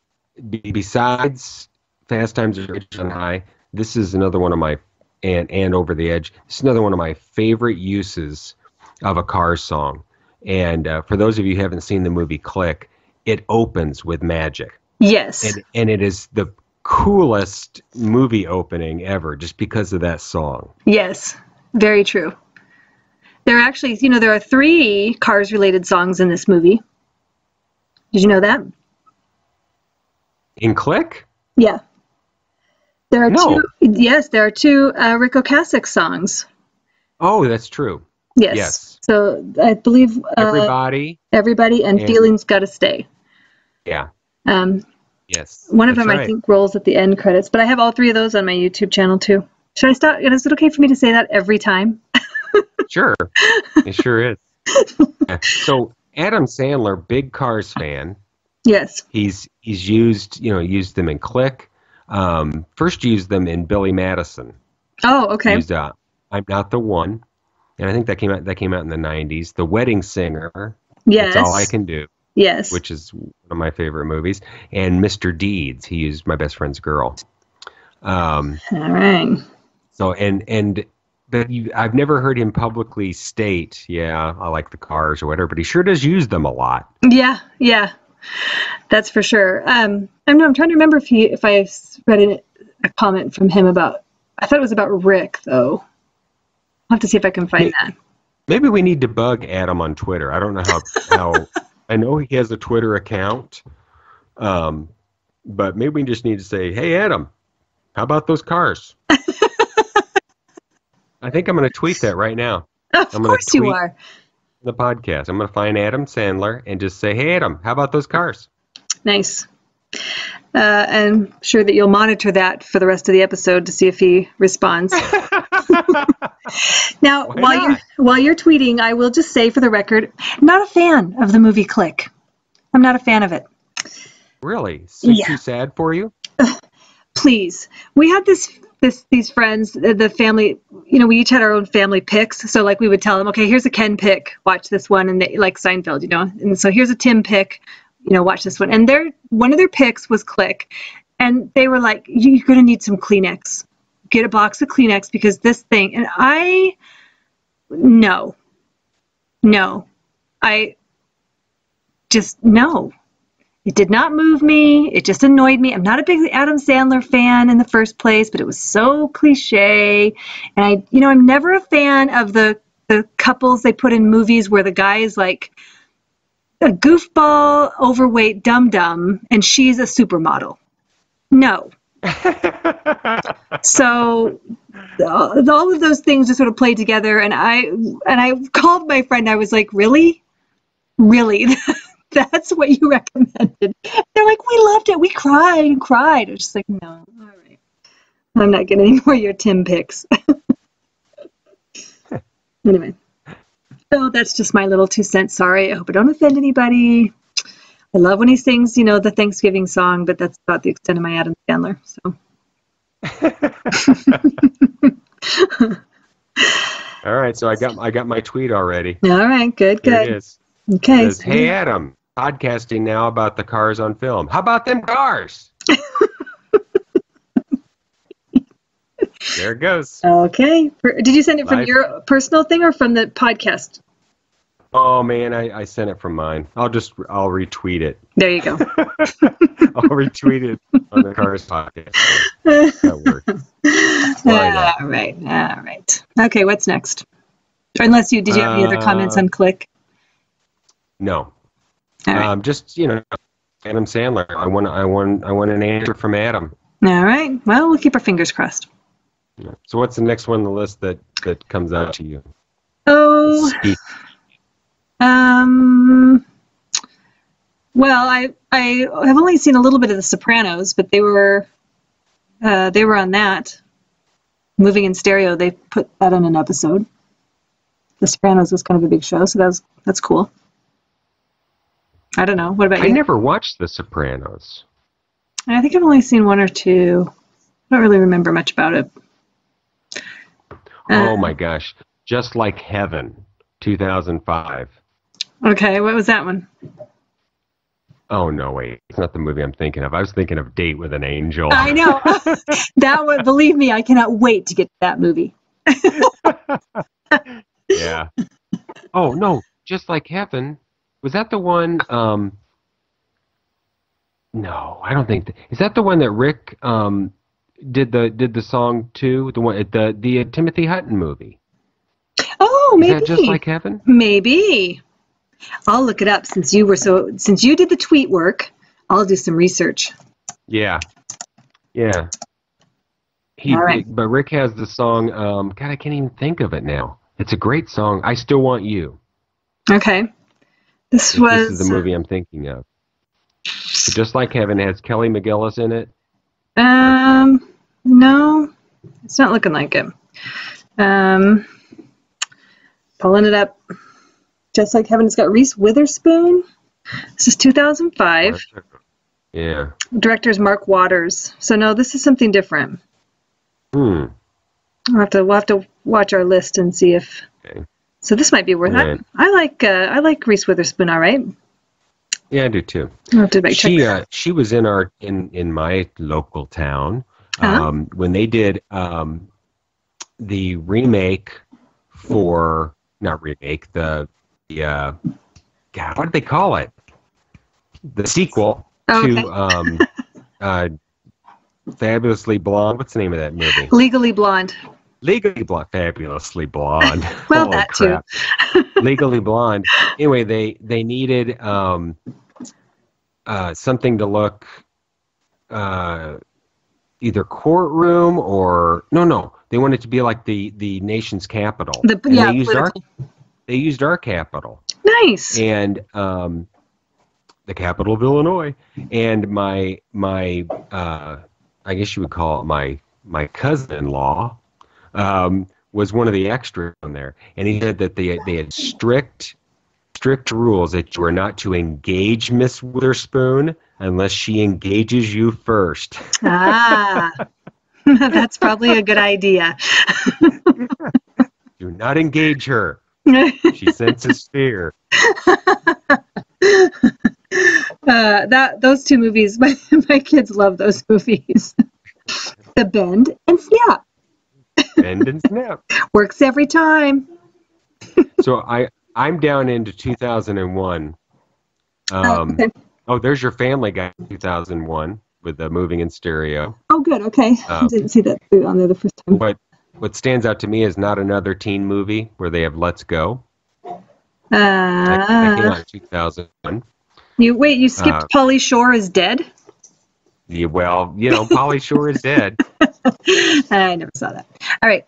besides Fast Times at Ridgemont High, this is another one of my, and Over the Edge, this is another one of my favorite uses of a Cars song. And for those of you who haven't seen the movie Click, it opens with Magic. Yes. And it is the coolest movie opening ever just because of that song. Yes. Very true. There are actually, there are 3 Cars-related songs in this movie. Did you know that? In Click? Yeah. There are No. 2. Yes, there are 2 Rick Ocasek songs. Oh, that's true. Yes. Yes. So I believe Everybody. and Feelings Gotta Stay. Yeah. Um, Yes. One of that's them, right. I think, rolls at the end credits, but I have all 3 of those on my YouTube channel too. Should I stop? Is it okay for me to say that every time? Sure. It sure is. So Adam Sandler, big Cars fan. Yes. He's used them in Click. First used them in Billy Madison. Oh, okay. Used I'm Not the One. And I think that came out in the 90s. The Wedding Singer. Yes. That's All I Can Do. Yes. Which is one of my favorite movies. And Mr. Deeds. He used My Best Friend's Girl. All right. So but I've never heard him publicly state, yeah, I like the Cars or whatever, but he sure does use them a lot. Yeah, that's for sure. I'm trying to remember if I read a comment from him about. I thought it was about Rick, though. I'll have to see if I can find that. Maybe we need to bug Adam on Twitter. I don't know how I know he has a Twitter account, but maybe we just need to say, hey, Adam, how about those Cars? I think I'm going to tweet that right now. Of course you are. The podcast. I'm going to find Adam Sandler and just say, hey, Adam, how about those Cars? Nice. And I'm sure that you'll monitor that for the rest of the episode to see if he responds. Now, while you're tweeting, I will just say for the record, not a fan of the movie Click. I'm not a fan of it. Really? Too sad for you? Please. We had these friends, the family, we each had our own family picks. So like we would tell them, okay, here's a Ken pick, watch this one. And they like Seinfeld, and so here's a Tim pick, watch this one. And one of their picks was Click. And they were like, you're going to need some Kleenex. Get a box of Kleenex because this thing, and no. It did not move me. It just annoyed me. I'm not a big Adam Sandler fan in the first place, but it was so cliche. And I'm never a fan of the couples they put in movies where the guy is like a goofball, overweight dum-dum, and she's a supermodel. No. So all of those things just sort of played together. And I called my friend. I was like, really? That's what you recommended? They're like, we loved it. We cried and cried. I was just like, no, all right. I'm not getting any more of your Tim picks. Anyway, so that's just my little 2 cents. Sorry, I hope I don't offend anybody. I love when he sings, the Thanksgiving song, but that's about the extent of my Adam Sandler. So. All right, so I got my tweet already. All right, good. There it is. Okay. It says, hey, Adam, podcasting now about the Cars on film. How about them Cars? There it goes. Okay. Did you send it from your personal thing or from the podcast? Oh, man, I sent it from mine. I'll retweet it. There you go. I'll retweet it on the Cars podcast. That works. All right. Okay, what's next? Unless did you have any other comments on Click? No. All right. Just Adam Sandler. I want an answer from Adam. All right. Well, we'll keep our fingers crossed. So what's the next one on the list that comes out to you? Oh. Well, I have only seen a little bit of The Sopranos, but they were on that. Moving in Stereo, they put that on an episode. The Sopranos was kind of a big show, so that's cool. I don't know. What about you? I never watched The Sopranos. I think I've only seen 1 or 2. I don't really remember much about it. Oh my gosh. Just Like Heaven, 2005. Okay, what was that one? Oh, no, wait. It's not the movie I'm thinking of. I was thinking of Date with an Angel. I know. That one, believe me, I cannot wait to get to that movie. Yeah. Oh, no, Just Like Heaven. Was that the one? No, I don't think. Is that the one that Rick did the song to? The one the Timothy Hutton movie. Oh, maybe. Is that Just Like Heaven? Maybe. I'll look it up since you did the tweet work. I'll do some research. Yeah. Yeah. All right. But Rick has the song. God, I can't even think of it now. It's a great song. I Still Want You. Okay. This is the movie I'm thinking of. But Just Like Heaven has Kelly McGillis in it. No, it's not looking like it. Pulling it up. Just Like Heaven. It's got Reese Witherspoon. This is 2005. Yeah. Director is Mark Waters. So no, this is something different. We'll have to watch our list and see if. Okay. So this might be worth it. I like Reese Witherspoon. All right. Yeah, I do too. I'll have to check she was in my local town when they did the remake for God, what did they call it? The sequel to Fabulously Blonde. What's the name of that movie? Legally Blonde. Legally Blonde. Fabulously Blonde. Well, Holy that crap. too. Legally Blonde. Anyway, they needed something to look either courtroom or no. They wanted to be like the nation's capital. They used our capital. Nice. And the capital of Illinois. And my I guess you would call it my cousin-in-law was one of the extras on there. And he said that they had strict rules that you are not to engage Miss Witherspoon unless she engages you first. That's probably a good idea. Do not engage her. She senses fear. Those two movies, my kids love those movies. The Bend and Snap. Bend and Snap. Works every time. So I'm down into 2001. Okay. Oh, there's your Family Guy 2001 with the Moving in Stereo. Oh, good. Okay. I didn't see that on there the first time. What stands out to me is not another teen movie where they have Let's Go. That came out in 2001. You skipped Pauly Shore is Dead? Yeah, well, Pauly Shore is dead. I never saw that. All right.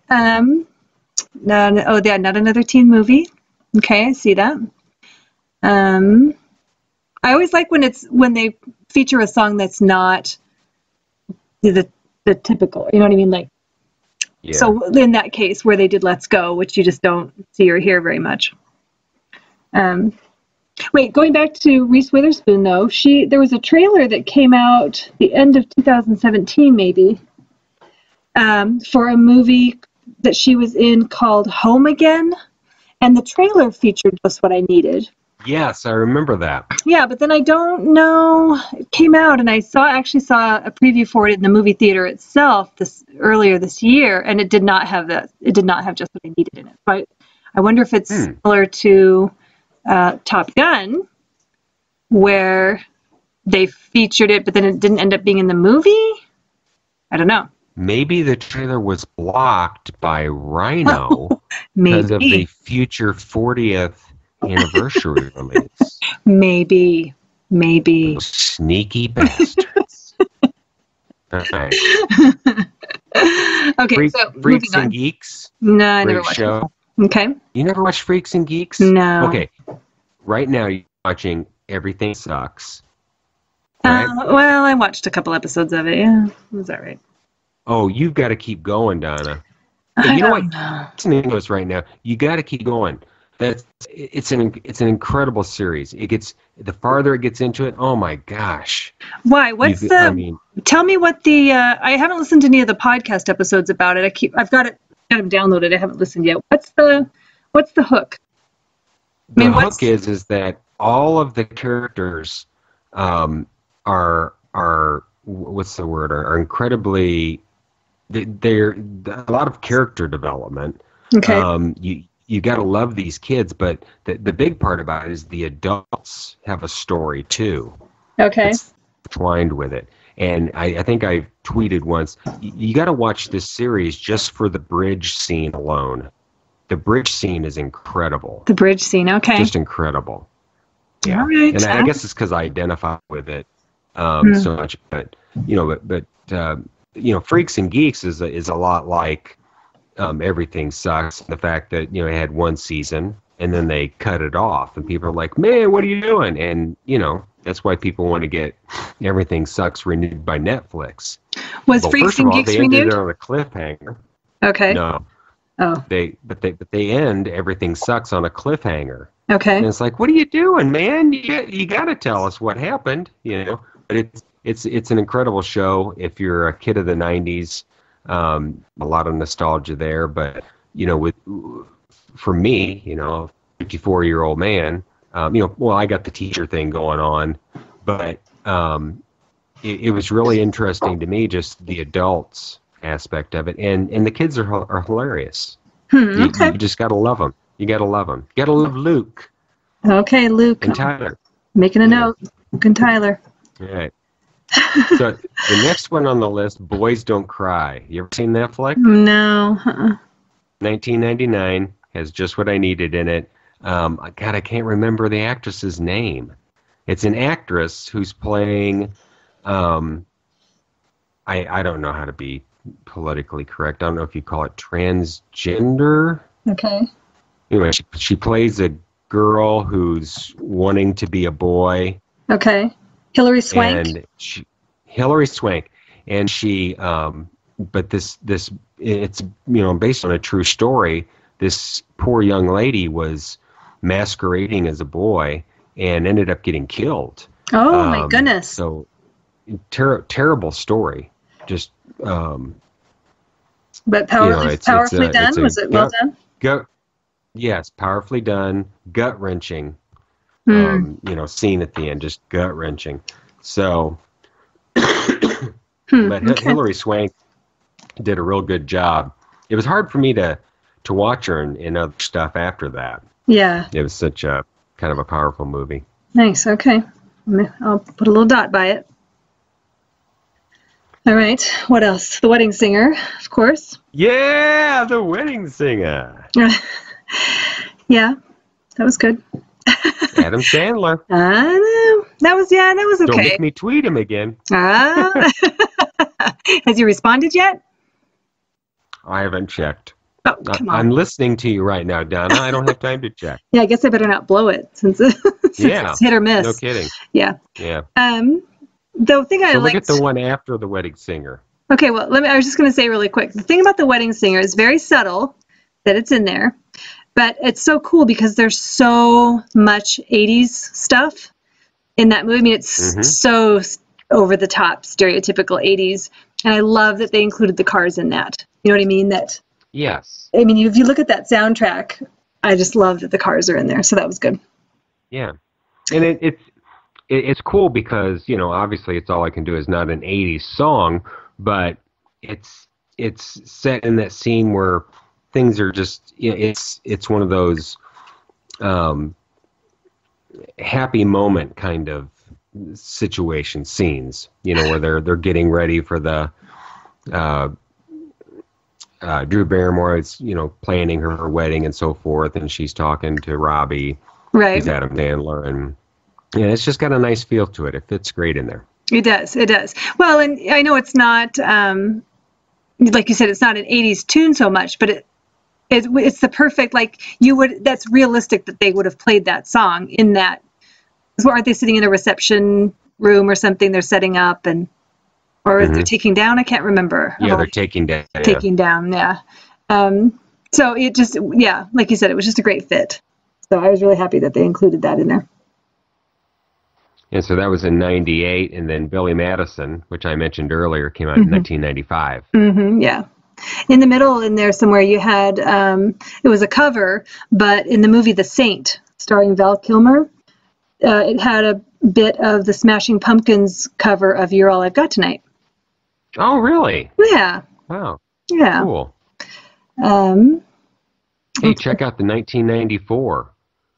Not another teen movie. Okay, I see that. I always like when they feature a song that's not the typical. You know what I mean? Like, yeah. So in that case, where they did "Let's Go," which you just don't see or hear very much. Wait, going back to Reese Witherspoon though, there was a trailer that came out the end of 2017 maybe for a movie that she was in called Home Again, and the trailer featured just what I needed. Yes, I remember that. Yeah, but then I don't know. It came out, and I actually saw a preview for it in the movie theater itself earlier this year, and it did not have that. It did not have just what I needed in it. But I wonder if it's similar to Top Gun, where they featured it, but then it didn't end up being in the movie. I don't know. Maybe the trailer was blocked by Rhino because of the future 40th anniversary release. Maybe. Those sneaky bastards. All right. Okay, Freaks and Geeks. No, I never watched it. Okay. You never watched Freaks and Geeks? No. Okay. Right now you're watching Everything Sucks. Right? Well, I watched a couple episodes of it. Yeah, was that right? Oh, you've got to keep going, Donna. You know what? Listening to us right now, you got to keep going. It's an incredible series. The farther it gets into it. Oh my gosh! Why? Tell me what I haven't listened to any of the podcast episodes about it. I've got it got them downloaded. I haven't listened yet. What's the hook? The hook is that all of the characters are what's the word? Are incredibly. They're a lot of character development. Okay. You got to love these kids, but the big part about it is the adults have a story too. Okay. It's entwined with it. And I think I tweeted once, you got to watch this series just for the bridge scene alone. The bridge scene is incredible. The bridge scene, okay. Just incredible. Yeah. All right. And I guess it's because I identify with it so much. But Freaks and Geeks is a lot like Everything Sucks. The fact that it had one season and then they cut it off, and people are like, "Man, what are you doing?" And that's why people want to get Everything Sucks renewed by Netflix. Was Freaks and Geeks renewed? They ended it on a cliffhanger. Okay. No. Oh. They end Everything Sucks on a cliffhanger. Okay. And it's like, what are you doing, man? You got to tell us what happened, But it's an incredible show if you're a kid of the '90s. A lot of nostalgia there, but for me, a 54-year-old man, I got the teacher thing going on, but it was really interesting to me, just the adults aspect of it, and the kids are hilarious. Okay. You just gotta love them. You gotta love them. You gotta love Luke. Okay, Luke and Tyler. Making a note. Luke and Tyler. All right. So the next one on the list, Boys Don't Cry. You ever seen that flick? No. 1999, has just what I needed in it. God, I can't remember the actress's name. It's an actress who's playing. I don't know how to be politically correct. I don't know if you call it transgender. Okay. Anyway, she plays a girl who's wanting to be a boy. Okay. Hilary Swank. And Hilary Swank, and she. But this it's based on a true story. This poor young lady was masquerading as a boy and ended up getting killed. Oh my goodness! So terrible story. Just. But powerfully done. Was it well done? Yes, powerfully done. Gut wrenching. Scene at the end, just gut wrenching. So, but Hilary Swank did a real good job. It was hard for me to watch her in other stuff after that. Yeah. It was such a kind of a powerful movie. Nice. Okay. I'll put a little dot by it. All right. What else? The Wedding Singer, of course. Yeah, The Wedding Singer. Yeah, that was good. Adam Sandler. I know. That was okay. Don't make me tweet him again. Has he responded yet? I haven't checked. Oh, come on. I'm listening to you right now, Donna. I don't have time to check. Yeah, I guess I better not blow it since it's hit or miss. No kidding. Yeah. Yeah. The thing I liked. Look at the one after The Wedding Singer. Okay, well, I was just going to say really quick. The thing about The Wedding Singer is very subtle that it's in there, but it's so cool because there's so much 80s stuff in that movie. I mean, it's so over the top, stereotypical 80s, and I love that they included the cars in that. You know what I mean? Yes. I mean, if you look at that soundtrack, I just love that the cars are in there, so that was good. Yeah, and it's cool because obviously it's All I Can Do is not an 80s song, but it's set in that scene where things are just it's one of those happy moment kind of situation scenes, where they're getting ready for the Drew Barrymore is planning her wedding and so forth, and she's talking to Robbie, right? He's Adam Sandler, and it's just got a nice feel to it. It fits great in there. It does. Well, and I know it's not like you said, it's not an 80s tune so much, but it's the perfect, like that's realistic that they would have played that song in that. So aren't they sitting in a reception room or something? They're setting up or they're taking down. I can't remember. Yeah, they're taking down. Yeah. So it just, like you said, it was just a great fit. So I was really happy that they included that in there. And so that was in 98, and then Billy Madison, which I mentioned earlier, came out in 1995. Yeah. In the middle in there somewhere you had, it was a cover, but in the movie The Saint, starring Val Kilmer, it had a bit of the Smashing Pumpkins cover of You're All I've Got Tonight. Oh, really? Yeah. Wow. Yeah. Cool. Um, Hey, check out the 1994.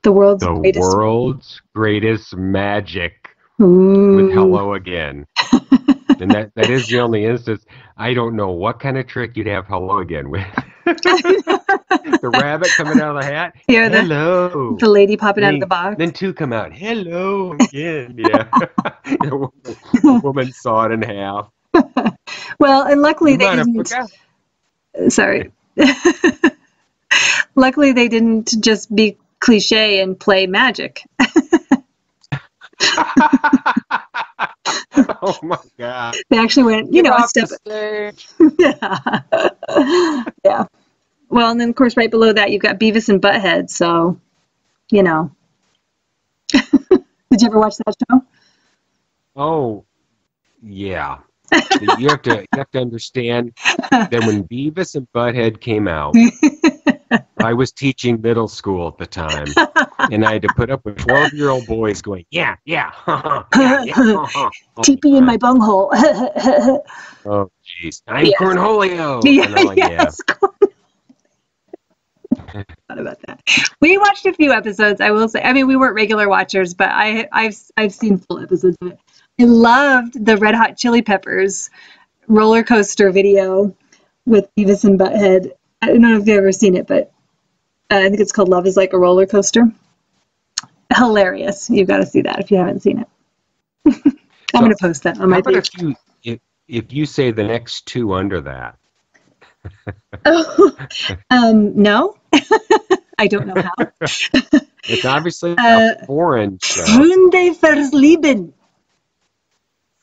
the world's The greatest. World's Greatest Magic Ooh. with Hello Again. And that is the only instance. I don't know what kind of trick you'd have Hello Again with. The rabbit coming out of the hat. Yeah, Hello. the lady popping out of the box. Then two come out. Hello again. Yeah. The woman saw it in half. Well, and luckily You they might have didn't. forgot. Sorry. Luckily they didn't just be cliche and play magic. Oh my God. They actually went, Get a off step. the stage. Yeah. Yeah. Well, and then of course right below that you've got Beavis and Butthead. So, Did you ever watch that show? Oh, yeah. You have to understand that when Beavis and Butthead came out, I was teaching middle school at the time, and I had to put up with 12-year-old boys going, yeah, yeah, yeah, yeah. TP in my bunghole. Oh, jeez. I'm Yes. Cornholio. Yeah, And I'm like, yes. Thought about that. We watched a few episodes. I will say. I mean, we weren't regular watchers, but I've seen full episodes of it. I loved the Red Hot Chili Peppers roller coaster video with Beavis and Butthead. I don't know if you've ever seen it, but I think it's called Love is Like a Roller Coaster. Hilarious. You've got to see that if you haven't seen it. I'm going to post that on my How about page. if you say the next two under that? No. I don't know how. It's obviously a foreign show. Freunde fürs Leben.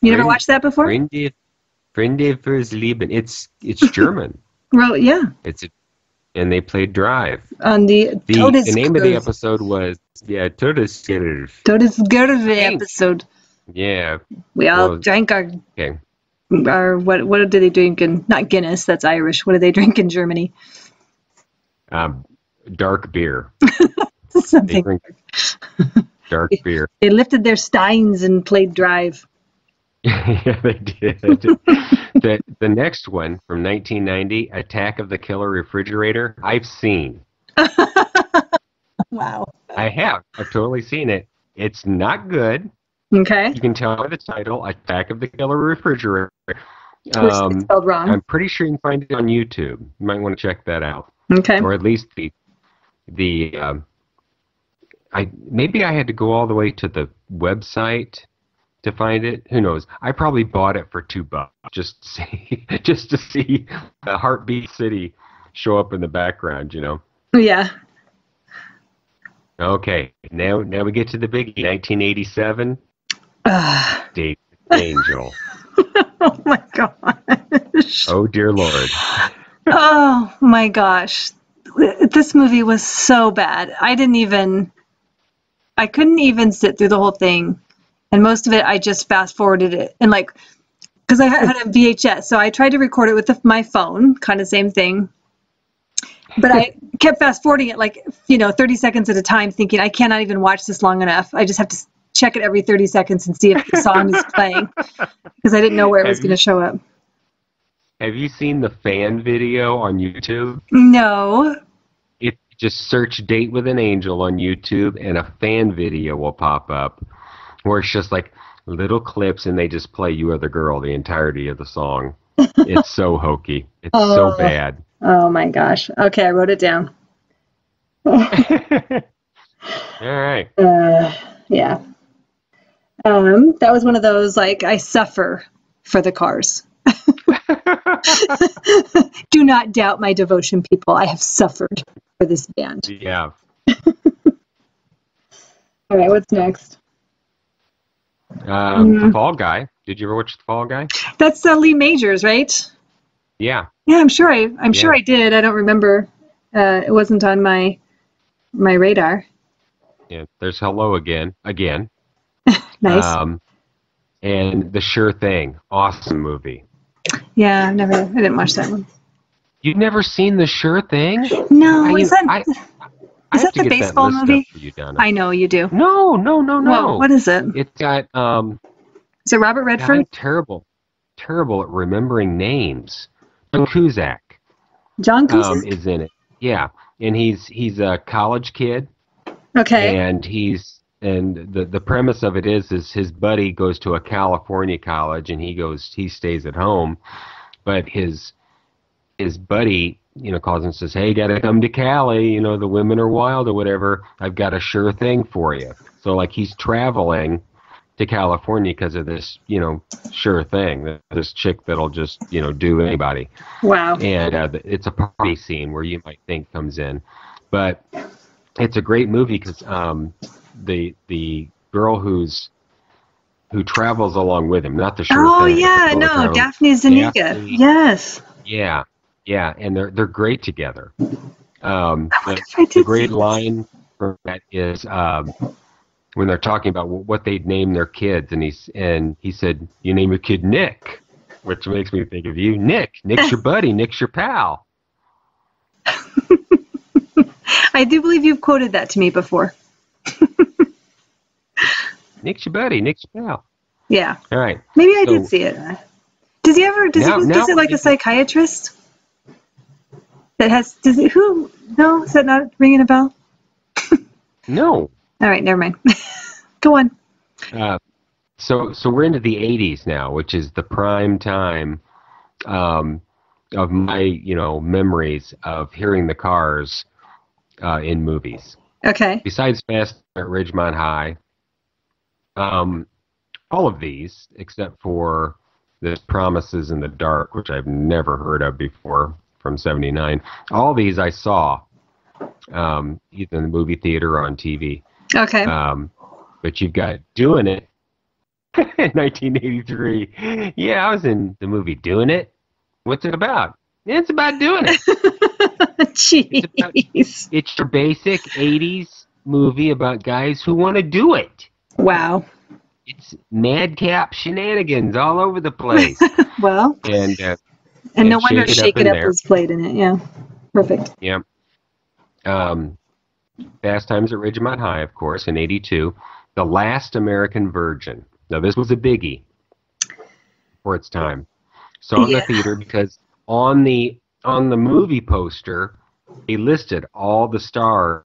You never watched that before? Freunde fürs Leben. It's German. Well, yeah. And they played Drive. On the The name of the episode was Todesgerv. Todesgerve episode. Yeah. We all drank our what do they drink in, not Guinness, that's Irish. What do they drink in Germany? Dark beer. Something. They drink dark beer. They lifted their steins and played Drive. Yeah, they did. The next one from 1990, Attack of the Killer Refrigerator, I've seen. Wow. I have. I've totally seen it. It's not good. Okay. You can tell by the title, Attack of the Killer Refrigerator. Which is spelled wrong. I'm pretty sure you can find it on YouTube. You might want to check that out. Okay. Or at least maybe I had to go all the way to the website to find it. Who knows? I probably bought it for $2 just to see the Heartbeat City show up in the background. Yeah. Okay. Now we get to the biggie. 1987. David Angel. Oh my gosh. Oh dear Lord. Oh my gosh. This movie was so bad. I couldn't even sit through the whole thing. And most of it, I just fast forwarded it. And because I had a VHS, so I tried to record it with my phone, kind of same thing. But I kept fast forwarding it 30 seconds at a time, thinking I cannot even watch this long enough. I just have to check it every 30 seconds and see if the song is playing, because I didn't know where it was going to show up. Have you seen the fan video on YouTube? No. Just search Date with an Angel on YouTube and a fan video will pop up where it's just like little clips and they just play You Are the Girl the entirety of the song. It's so hokey. It's so bad. Oh my gosh. Okay, I wrote it down. All right. Yeah. That was one of those, I suffer for the Cars. Do not doubt my devotion, people. I have suffered for this band. Yeah. All right, what's next? The Fall Guy. Did you ever watch The Fall Guy? That's Lee Majors, right? Yeah. Yeah, I'm sure I did. I don't remember. It wasn't on my radar. Yeah. There's Hello Again. Nice. And The Sure Thing. Awesome movie. Yeah, I didn't watch that one. You've never seen The Sure Thing? No, is that I is have that to the get baseball that list movie? up for you, Donna. I know you do. No. Whoa, what is it? It's got Is it Robert God, Redford? I'm terrible at remembering names. John Cusack John Cusack? is in it. Yeah, and he's a college kid, Okay. and the premise of it is his buddy goes to a California college, and he stays at home, but his buddy, calls and says, "Hey, gotta come to Cali. The women are wild or whatever. I've got a sure thing for you." So like he's traveling to California because of this, sure thing. This chick that'll just, do anybody. Wow. And it's a party scene where you might think comes in, but it's a great movie because the girl who travels along with him, not the sure Oh thing. yeah, no, Daphne Zuniga. Daphne, Yes. Yeah, and they're great together. I wonder The, if I the did great see line from that is when they're talking about what they'd name their kids, and he said, "You name your kid Nick," which makes me think of you, Nick. Nick's your buddy. Nick's your pal. I do believe you've quoted that to me before. Nick's your buddy. Nick's your pal. Yeah. All right. Maybe I did see it. Does he ever? Does he visit like a psychiatrist? That has? Does it? Who? No, is that not ringing a bell? No. All right, never mind. Go on. So we're into the 80s now, which is the prime time of my memories of hearing the Cars in movies. Okay. Besides Fast at Ridgemont High, all of these except for this Promises in the Dark, which I've never heard of before, from '79. All these I saw either in the movie theater or on TV. Okay. But you've got Doing It in 1983. Yeah, I was in the movie Doing It. What's it about? It's about doing it. Jeez. It's your basic 80s movie about guys who want to do it. Wow. It's madcap shenanigans all over the place. Well. And no wonder Shake It Up was played in it. Yeah. Perfect. Yeah. Fast Times at Ridgemont High, of course, in '82. The Last American Virgin. Now, this was a biggie for its time. Saw in the theater because on the movie poster, they listed all the stars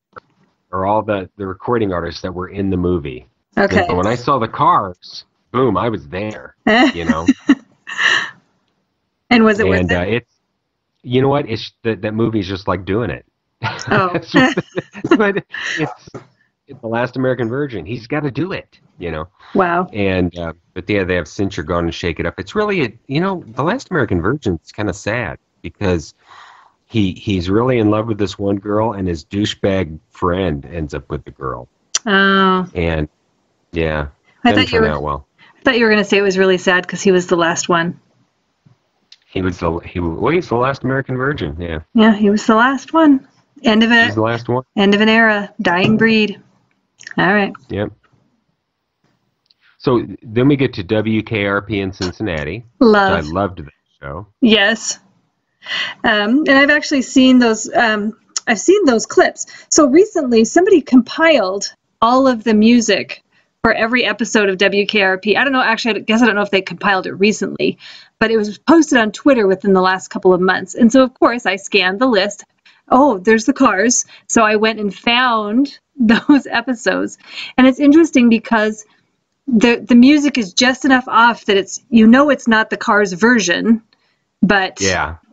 or all the recording artists that were in the movie. Okay. And so when I saw the Cars, boom, I was there. And was it worth it? It's, you know what? It's that movie's just like Doing It. Oh. But it's The Last American Virgin. He's got to do it, Wow. And but they have Since You're Gone and Shake It Up. It's really The Last American Virgin is kind of sad because he's really in love with this one girl, and his douchebag friend ends up with the girl. Oh. And yeah, I didn't turn out well. I thought you were going to say it was really sad because he was the last one. He's the last American Virgin. Yeah. Yeah, he was the last one. End of it. He's the last one. End of an era. Dying breed. All right. Yep. So then we get to WKRP in Cincinnati. Love. Which I loved that show. Yes. And I've actually seen those. I've seen those clips. So recently, somebody compiled all of the music for every episode of WKRP. I don't know. Actually, I don't know if they compiled it recently, but it was posted on Twitter within the last couple of months. And so, of course, I scanned the list. Oh, there's the Cars. So I went and found those episodes. And it's interesting because the music is just enough off that it's not the Cars version, but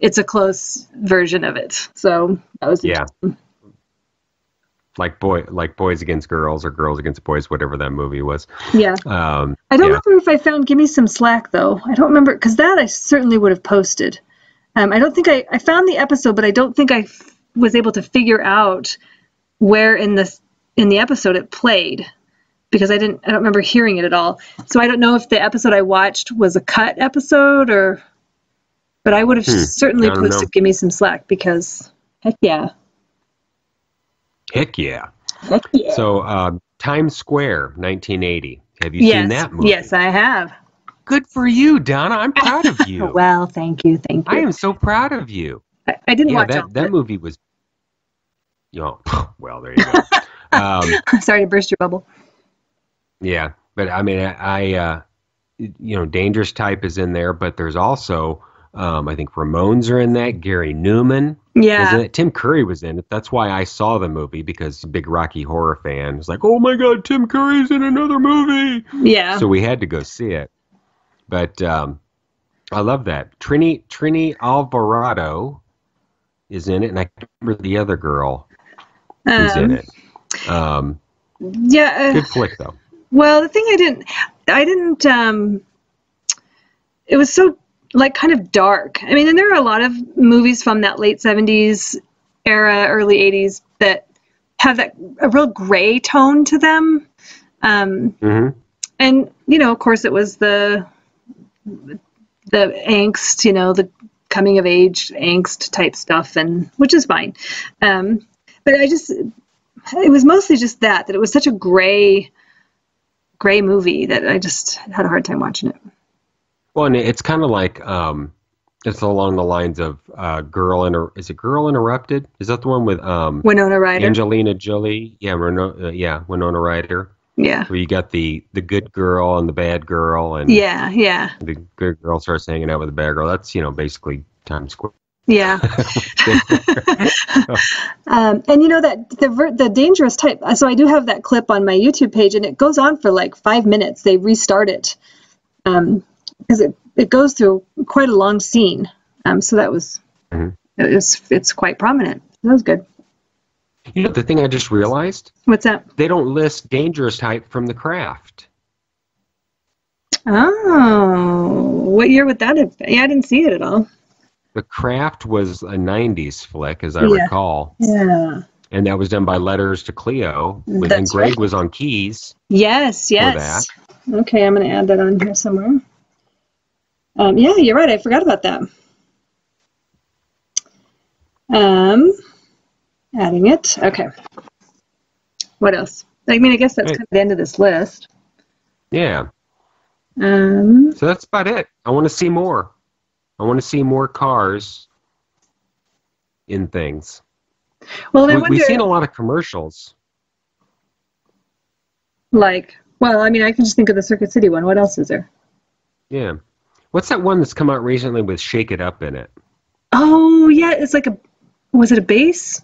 it's a close version of it. So that was interesting. Like Boys Against Girls or Girls Against Boys, whatever that movie was. Yeah. I don't remember if I found Give Me Some Slack, though. I don't remember, because that I certainly would have posted. I don't think I found the episode, but I don't think I was able to figure out where in the episode it played, because I don't remember hearing it at all. So I don't know if the episode I watched was a cut episode but I would have certainly posted Give Me Some Slack, because heck yeah. Heck yeah. Heck yeah. So Times Square, 1980. Have you seen that movie? Yes, I have. Good for you, Donna. I'm proud of you. Well, thank you. I am so proud of you. I didn't watch all that of movie was, well, there you go. it. Sorry to burst your bubble. Yeah, but I mean, Dangerous Type is in there, but there's also, I think Ramones are in that. Gary Newman was in it. Tim Curry was in it. That's why I saw the movie, because big Rocky Horror fan. It's like, oh my God, Tim Curry's in another movie. Yeah. So we had to go see it. But I love that. Trini Alvarado is in it, and I can't remember the other girl who's in it. Yeah. Good flick though. Well, the thing I didn't, it was so, like, kind of dark. I mean, and there are a lot of movies from that late 70s era, early 80s that have a real gray tone to them. And, of course, it was the angst, the coming of age angst type stuff, and which is fine. But it was mostly just that it was such a gray movie that I just had a hard time watching it. Well, and it's kind of like, it's along the lines of is it Girl Interrupted? Is that the one with Winona Ryder? Angelina Jolie? Yeah, Winona Ryder. Yeah. Where you got the good girl and the bad girl, and yeah. the good girl starts hanging out with the bad girl. That's basically Times Square. Yeah. And that the Dangerous Type. So I do have that clip on my YouTube page, and it goes on for like 5 minutes. They restart it because it goes through quite a long scene. So that was it's quite prominent. That was good. The thing I just realized. What's that? They don't list Dangerous Type from The Craft. Oh, what year would that have been? Yeah, I didn't see it at all. The Craft was a 90s flick, as I recall. Yeah. And that was done by Letters to Cleo. And Greg was on keys. Yes. For that. Okay, I'm going to add that on here somewhere. Yeah, you're right. I forgot about that. Adding it. Okay. What else? I mean, I guess that's kind of the end of this list. Yeah. So that's about it. I want to see more. I want to see more cars in things. Well, I wonder, we've seen a lot of commercials. I can just think of the Circuit City one. What else is there? Yeah. What's that one that's come out recently with Shake It Up in it? Oh, yeah. It's like was it a bass?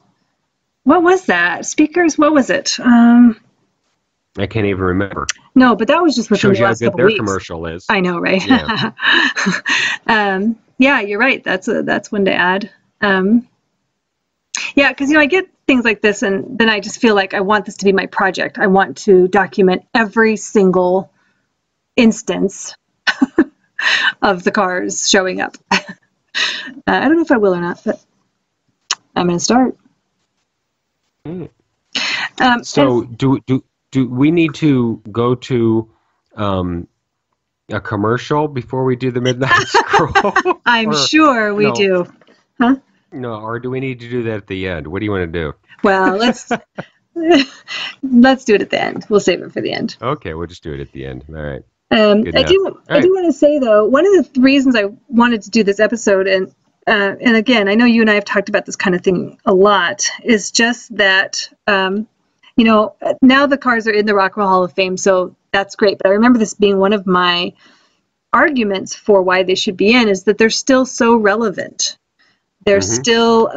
What was that? Speakers? What was it? I can't even remember. No, but that was just within the last couple their weeks. Commercial is. I know, right? Yeah. Yeah, you're right. That's one to add. Yeah, because I get things like this, and then I just feel like I want this to be my project. I want to document every single instance of the cars showing up. I don't know if I will or not, but I'm going to start. So do we need to go to a commercial before we do the Midnight Scroll? I'm sure we do. Huh? No, or do we need to do that at the end? What do you want to do? Well, let's do it at the end. We'll save it for the end. Okay, we'll just do it at the end. All right. I do want to say, though, one of the reasons I wanted to do this episode, and again, I know you and I have talked about this kind of thing a lot, is just that, now the cars are in the Rock and Roll Hall of Fame, so that's great. But I remember this being one of my arguments for why they should be in, is that they're still so relevant. They're still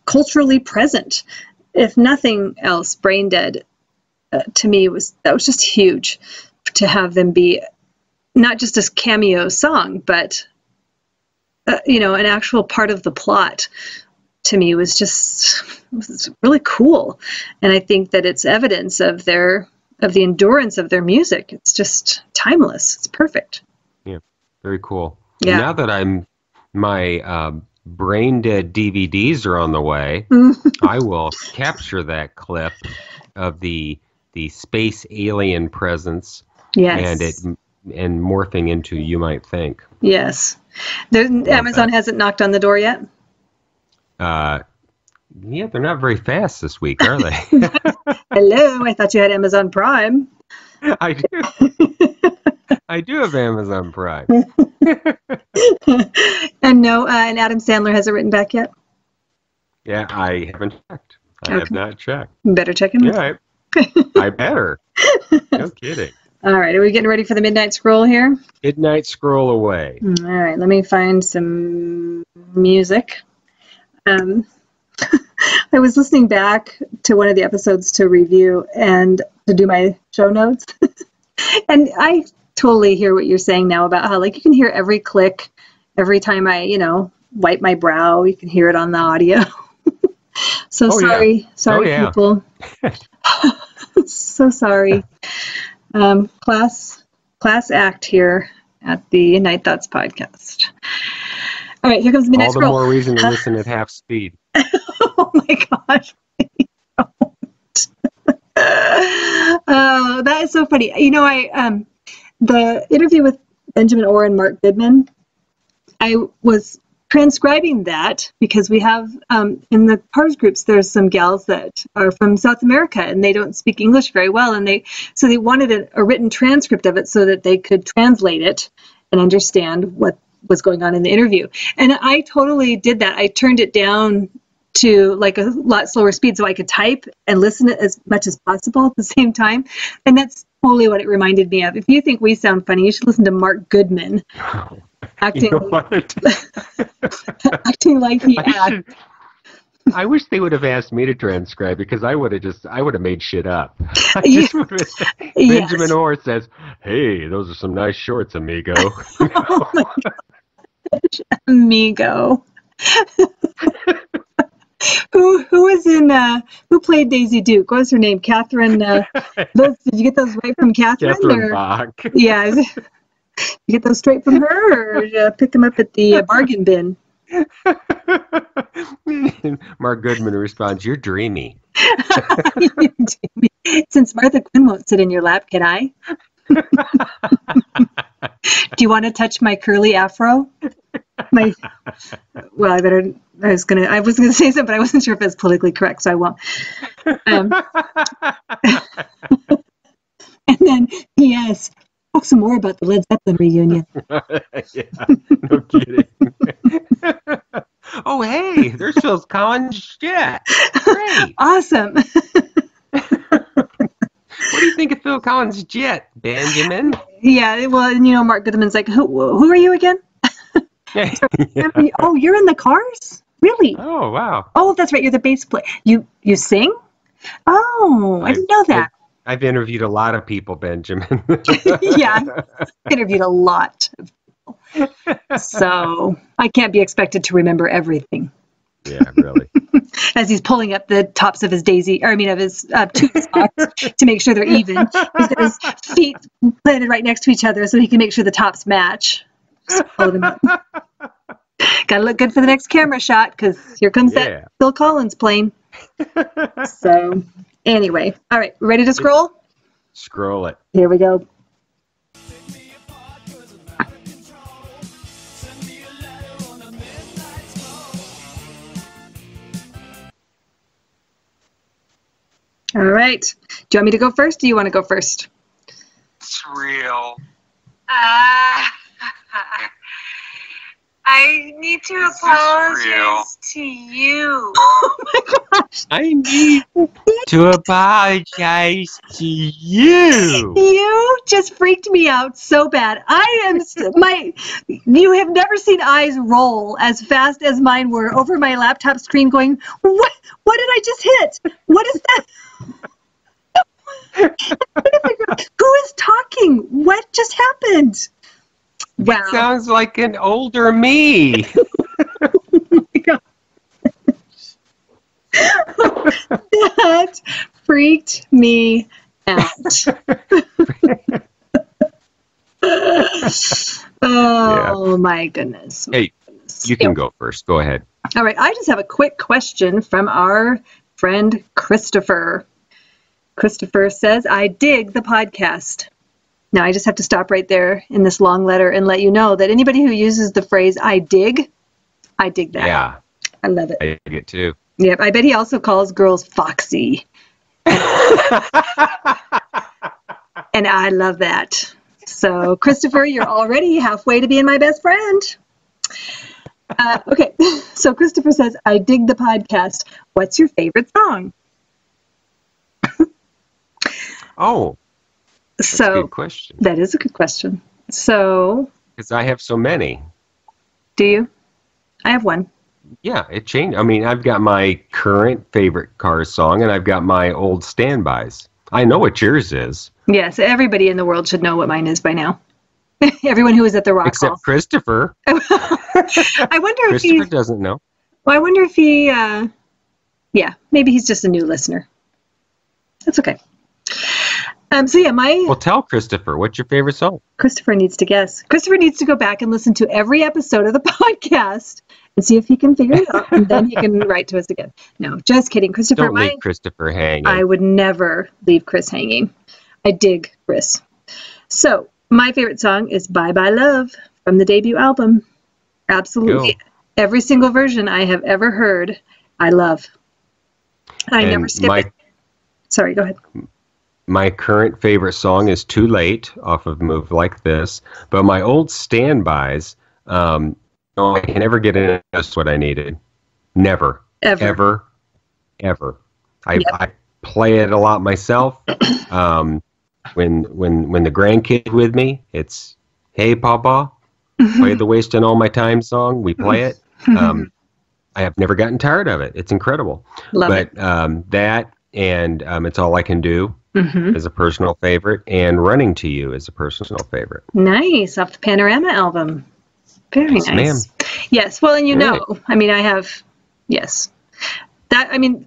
culturally present. If nothing else, Brain Dead to me was just huge to have them be not just a cameo song, but an actual part of the plot. To me was really cool, and I think that it's evidence of the endurance of their music. It's just timeless. It's perfect. Yeah, very cool. Yeah. Now that my Brain Dead DVDs are on the way, I will capture that clip of the space alien presence. Yes. And morphing into You Might Think. Yes. Amazon hasn't knocked on the door yet? Yeah, they're not very fast this week, are they? Hello, I thought you had Amazon Prime. I do. I do have Amazon Prime. And no, and Adam Sandler hasn't written back yet. Yeah, I haven't checked. I have not checked. Better check him. Yeah, I better. No kidding. All right, are we getting ready for the midnight scroll here? Midnight scroll away. All right, let me find some music. I was listening back to one of the episodes to review and to do my show notes. And I totally hear what you're saying now about how, like, you can hear every click every time I, wipe my brow. You can hear it on the audio. So sorry, people. So sorry. Class act here at the Night Thoughts podcast. All right, here comes the midnight scroll. All the more reason to listen at half speed. Oh my gosh. Oh, that is so funny. The interview with Benjamin Orr and Mark Goodman, I was transcribing that because we have in the PARS groups, there's some gals that are from South America and they don't speak English very well, and they wanted a written transcript of it so that they could translate it and understand what was going on in the interview. And I totally did that. I turned it down to like a lot slower speed so I could type and listen as much as possible at the same time. And that's totally what it reminded me of. If you think we sound funny, you should listen to Mark Goodman acting, acting like he acts. I wish they would have asked me to transcribe, because I would have made shit up. Benjamin Orr says, "Hey, those are some nice shorts, amigo." Oh my gosh, amigo. Who was in who played Daisy Duke? What was her name? Catherine. Did you get those right from Catherine? Catherine Bach. Yeah. You get those straight from her, or pick them up at the bargain bin? Mark Goodman responds, "You're dreamy." Since Martha Quinn won't sit in your lap, can I? Do you want to touch my curly afro? Well, I was gonna say something, but I wasn't sure if it's politically correct, so I won't. And then P.S. Talk some more about the Led Zeppelin reunion. Yeah, no kidding. Oh, hey, there's Phil Collins' Jet. Great. Awesome. What do you think of Phil Collins' Jet, Benjamin? Yeah, well, Mark Goodman's like, who are you again? Yeah. Oh, you're in the Cars? Really? Oh, wow. Oh, that's right. You're the bass player. You sing? Oh, I didn't know that. I've interviewed a lot of people, Benjamin. Yeah, I've interviewed a lot of people. So I can't be expected to remember everything. Yeah, really. As he's pulling up the tops of his tube socks to make sure they're even. He's got his feet planted right next to each other so he can make sure the tops match. Just pull them up. Gotta look good for the next camera shot, because here comes that Phil Collins plane. So, anyway. All right, ready to scroll? Scroll it. Here we go. All right. Do you want me to go first? Do you want to go first? It's real. I need to apologize to you. Oh my gosh. I need to apologize to you. You just freaked me out so bad. You have never seen eyes roll as fast as mine were over my laptop screen going, what did I just hit? What is that? Who is talking? What just happened? Wow. It sounds like an older me. Oh my God. That freaked me out. Oh my goodness. Hey, you can go first. Go ahead. All right. I just have a quick question from our friend Christopher. Christopher says, I dig the podcast. Now, I just have to stop right there in this long letter and let you know that anybody who uses the phrase, I dig that. Yeah. I love it. I dig it too. Yep. I bet he also calls girls foxy. And I love that. So, Christopher, you're already halfway to being my best friend. Okay, so Christopher says, I dig the podcast. What's your favorite song? Oh, that's a good question. That is a good question. So, because I have so many. Do you? I have one. Yeah, it changed. I mean, I've got my current favorite Cars song, and I've got my old standbys. I know what yours is. Yes, everybody in the world should know what mine is by now. Everyone who was at the Rock Hall. Except Christopher. I wonder if Christopher doesn't know. Well, I wonder if he, yeah, maybe he's just a new listener. That's okay. So yeah, Well, tell Christopher, what's your favorite song? Christopher needs to guess. Christopher needs to go back and listen to every episode of the podcast and see if he can figure it out, and then he can write to us again. No, just kidding. Christopher, Don't leave Christopher hanging. I would never leave Chris hanging. I dig Chris. So, my favorite song is Bye Bye Love from the debut album. Absolutely. Cool. Every single version I have ever heard, I love. I never skip it. Sorry, go ahead. My current favorite song is Too Late off of Move Like This, but my old standbys, I can never get in just what I needed. Never. Ever. I play it a lot myself. When the grandkid with me, it's Hey Papa, play the Wasting All My Time song. We play it. I have never gotten tired of it. It's incredible. Love it. That and It's All I Can Do is a personal favorite, and Running to You is a personal favorite. Nice, off the Panorama album. Very nice. Ma'am. Yes, well, and you know, I mean,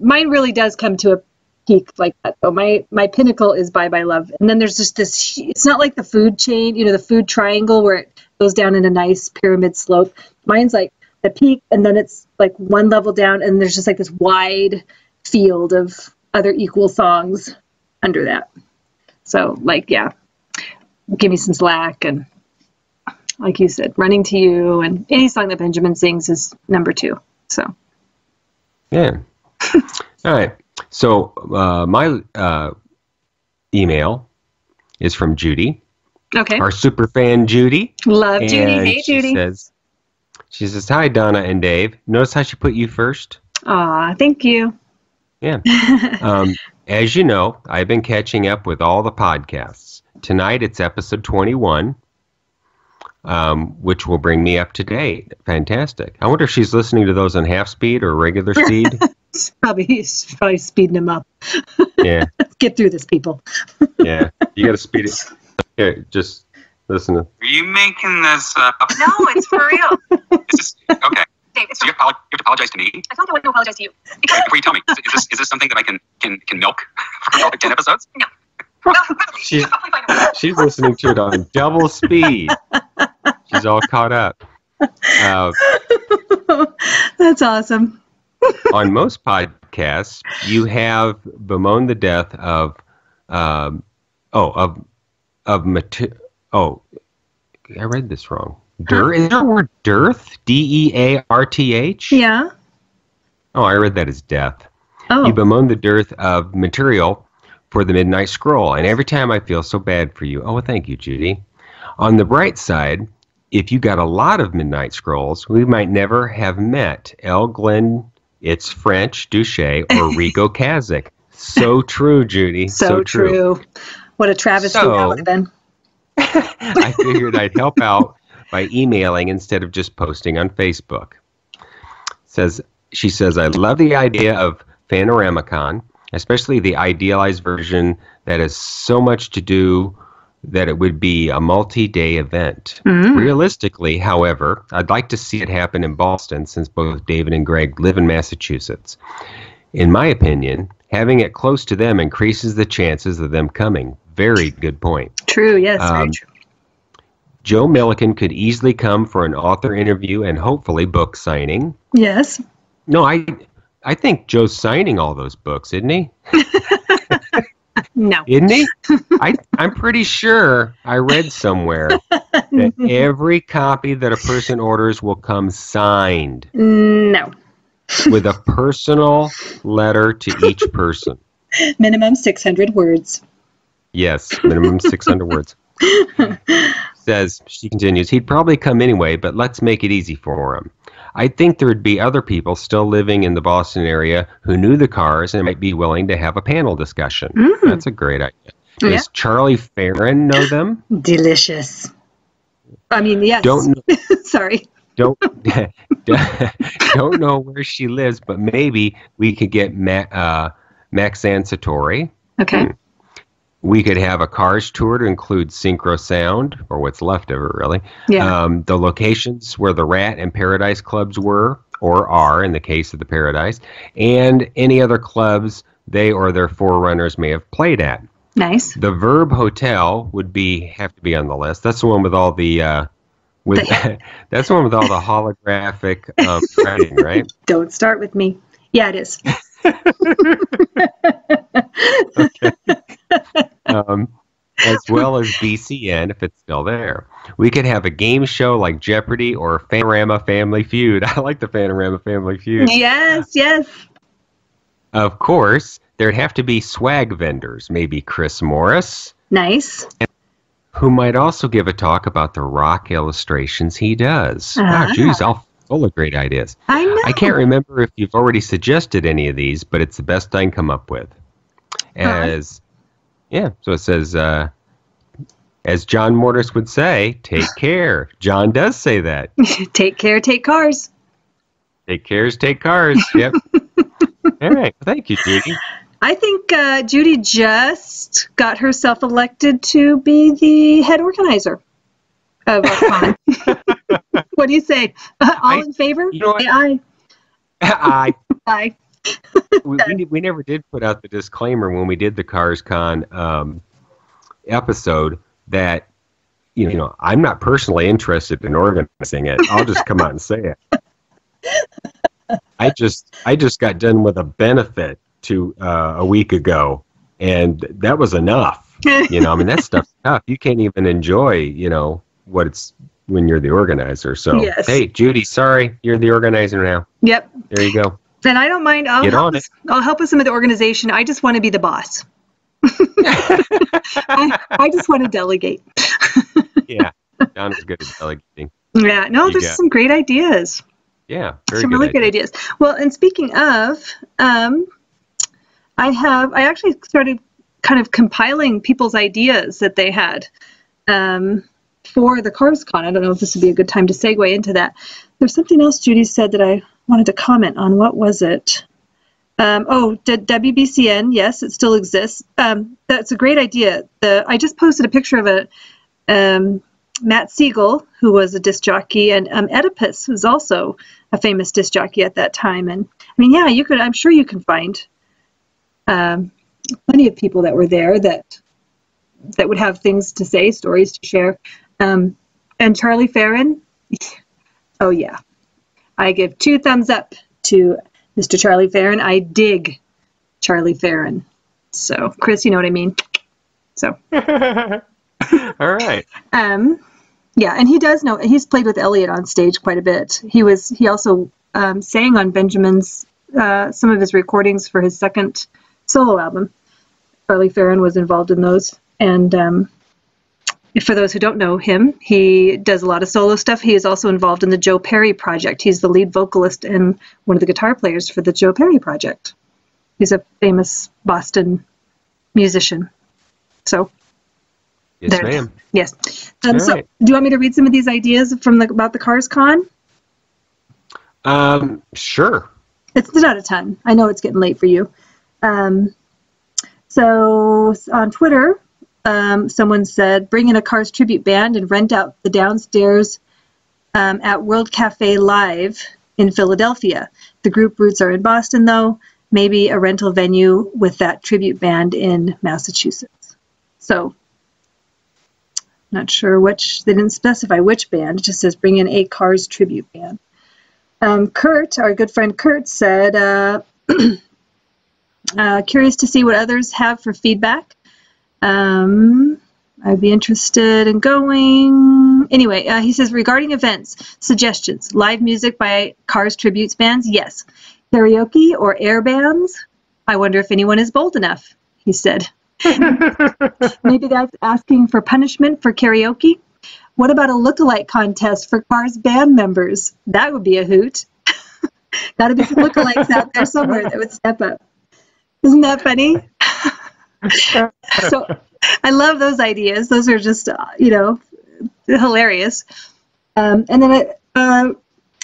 mine really does come to a peak like that. So my pinnacle is Bye Bye Love, and then there's just this. It's not like the food chain, the food triangle where it goes down in a nice pyramid slope. Mine's like the peak, and then it's like one level down, and there's just like this wide field of other equal songs under that. So like, yeah, Give Me Some Slack, and like you said, Running to You, and any song that Benjamin sings is number 2. So yeah. All right. So my email is from Judy. Okay. Our super fan, Judy. Love Judy. Hey, Judy. She says, hi, Donna and Dave. Notice how she put you first? Aw, thank you. Yeah. As you know, I've been catching up with all the podcasts. Tonight it's episode 21, which will bring me up to date. Fantastic. I wonder if she's listening to those on half speed or regular speed. He's probably speeding them up. Yeah. Let's get through this, people. Yeah. You got to speed it. Here, just listen. Are you making this up? No, it's for real. Okay. Dave, it's So you have to apologize to me? I feel like I want to apologize to you. Before you tell me, is this something that I can milk for like 10 episodes? No. She's listening to it on double speed. She's all caught up. That's awesome. On most podcasts, you have bemoaned the death of I read this wrong. Is there a word dearth? D-E-A-R-T-H? Yeah. Oh, I read that as death. Oh. You bemoan the dearth of material for the Midnight Scroll, and every time I feel so bad for you. Oh, well, thank you, Judy. On the bright side, if you got a lot of Midnight Scrolls, we might never have met El Glen, It's French, Duche, or Rigo Kazik. So true, Judy. So true. What a travesty that would have been. I figured I'd help out by emailing instead of just posting on Facebook. She says, I love the idea of Panoramicon, especially the idealized version that has so much to do that it would be a multi-day event. Realistically, however, I'd like to see it happen in Boston since both David and Greg live in Massachusetts. In my opinion, having it close to them increases the chances of them coming. Very good point. True, yes, very true. Joe Milliken could easily come for an author interview and hopefully book signing. Yes. No, I think Joe's signing all those books, isn't he? No. Isn't he? I'm pretty sure I read somewhere that every copy that a person orders will come signed. No. With a personal letter to each person. Minimum 600 words. Yes, minimum 600 words. She continues, he'd probably come anyway, but let's make it easy for him. I think there would be other people still living in the Boston area who knew the Cars and might be willing to have a panel discussion. That's a great idea. Does Charlie Farron know them? Delicious. I mean, yes. Sorry. Don't know where she lives, but maybe we could get Max Ansatore. Okay. We could have a Cars tour to include Synchro Sound, or what's left of it, really. Yeah. The locations where the Rat and Paradise clubs were, or are, in the case of the Paradise, and any other clubs they or their forerunners may have played at. Nice. The Verb Hotel would have to be on the list. That's the one with all the that's the one with all the holographic writing, right? Don't start with me. Yeah, it is. Okay. As well as BCN, if it's still there. We could have a game show like Jeopardy or Fanorama Family Feud. I like the Fanorama Family Feud. Yes. Of course, there'd have to be swag vendors, maybe Chris Morris. Nice. Who might also give a talk about the rock illustrations he does. Wow, geez, all full of great ideas. I know. I can't remember if you've already suggested any of these, but it's the best I can come up with. So it says, as John Mortis would say, take care. John does say that. Take care, take cars. Take cares, take cars. Yep. All right. Thank you, Judy. I think Judy just got herself elected to be the head organizer of our con. What do you say? All in favor? You know what? Aye. Aye. Aye. We never did put out the disclaimer when we did the Cars Con episode that I'm not personally interested in organizing it. I'll just come out and say it. I just got done with a benefit to a week ago, and that was enough. That stuff's tough. You can't even enjoy what it's when you're the organizer. So yes. Hey, Judy, sorry, you're the organizer now. Yep. There you go. Then I don't mind. I'll help with some of the organization. I just want to be the boss. I just want to delegate. Yeah, Donna's good at delegating. Yeah, no, there's some great ideas. Yeah, some really good ideas. Well, and speaking of, I actually started kind of compiling people's ideas that they had for the Cars Con. I don't know if this would be a good time to segue into that. There's something else Judy said that I wanted to comment on. What was it? WBCN, yes, it still exists. That's a great idea. I just posted a picture of Matt Siegel, who was a disc jockey, and Oedipus, who's also a famous disc jockey at that time. And I mean, yeah, you could. I'm sure you can find plenty of people that were there that would have things to say, stories to share. And Charlie Farron, oh yeah, I give 2 thumbs up to Mr. Charlie Farron. I dig Charlie Farron. So, Chris, you know what I mean? So. All right. Yeah, and he does know. He's played with Elliot on stage quite a bit. He also sang on Benjamin's some of his recordings for his second solo album. Charlie Farron was involved in those. And for those who don't know him, he does a lot of solo stuff. He is also involved in the Joe Perry Project. He's the lead vocalist and one of the guitar players for the Joe Perry Project. He's a famous Boston musician. So, yes, ma'am. Yes. So, do you want me to read some of these ideas about the Cars Con? Sure. It's not a ton. I know it's getting late for you. So on Twitter, someone said, bring in a Cars tribute band and rent out the downstairs at World Cafe Live in Philadelphia. The group roots are in Boston, though. Maybe a rental venue with that tribute band in Massachusetts. So, not sure which, they didn't specify which band. It just says bring in a Cars tribute band. Kurt, our good friend Kurt, said, curious to see what others have for feedback. I'd be interested in going. Anyway, he says, regarding events, suggestions, live music by Cars tributes bands, yes. Karaoke or air bands? I wonder if anyone is bold enough, he said. Maybe that's asking for punishment for karaoke. What about a look-alike contest for Cars band members? That would be a hoot. Got to be some look-alikes out there somewhere that would step up. Isn't that funny? So I love those ideas. Those are just, hilarious. And then a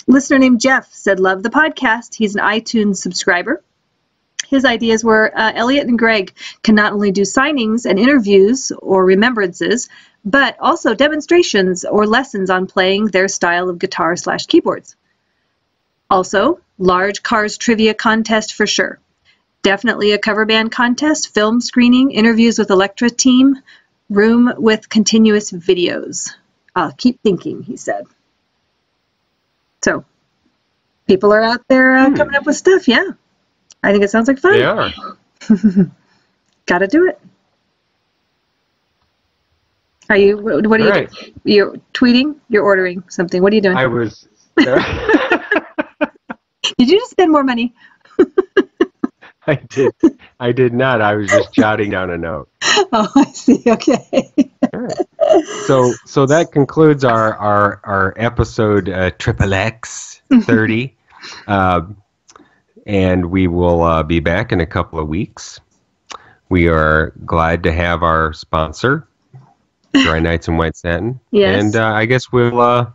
listener named Jeff said, love the podcast. He's an iTunes subscriber. His ideas were Elliot and Greg can not only do signings and interviews or remembrances, but also demonstrations or lessons on playing their style of guitar/keyboards. Also, large Cars trivia contest for sure. Definitely a cover band contest, film screening, interviews with Electra team, room with continuous videos. I'll keep thinking, he said. So, people are out there coming up with stuff, yeah. I think it sounds like fun. They are. Gotta do it. Are you, what are you doing? You're tweeting? You're ordering something. What are you doing? I was... Did you just spend more money? I did not. I was just jotting down a note. Oh, I see. Okay. All right. So that concludes our episode XXX 30. And we will be back in a couple of weeks. We are glad to have our sponsor, Dry Nights in White Satin. Yes. And I guess we'll go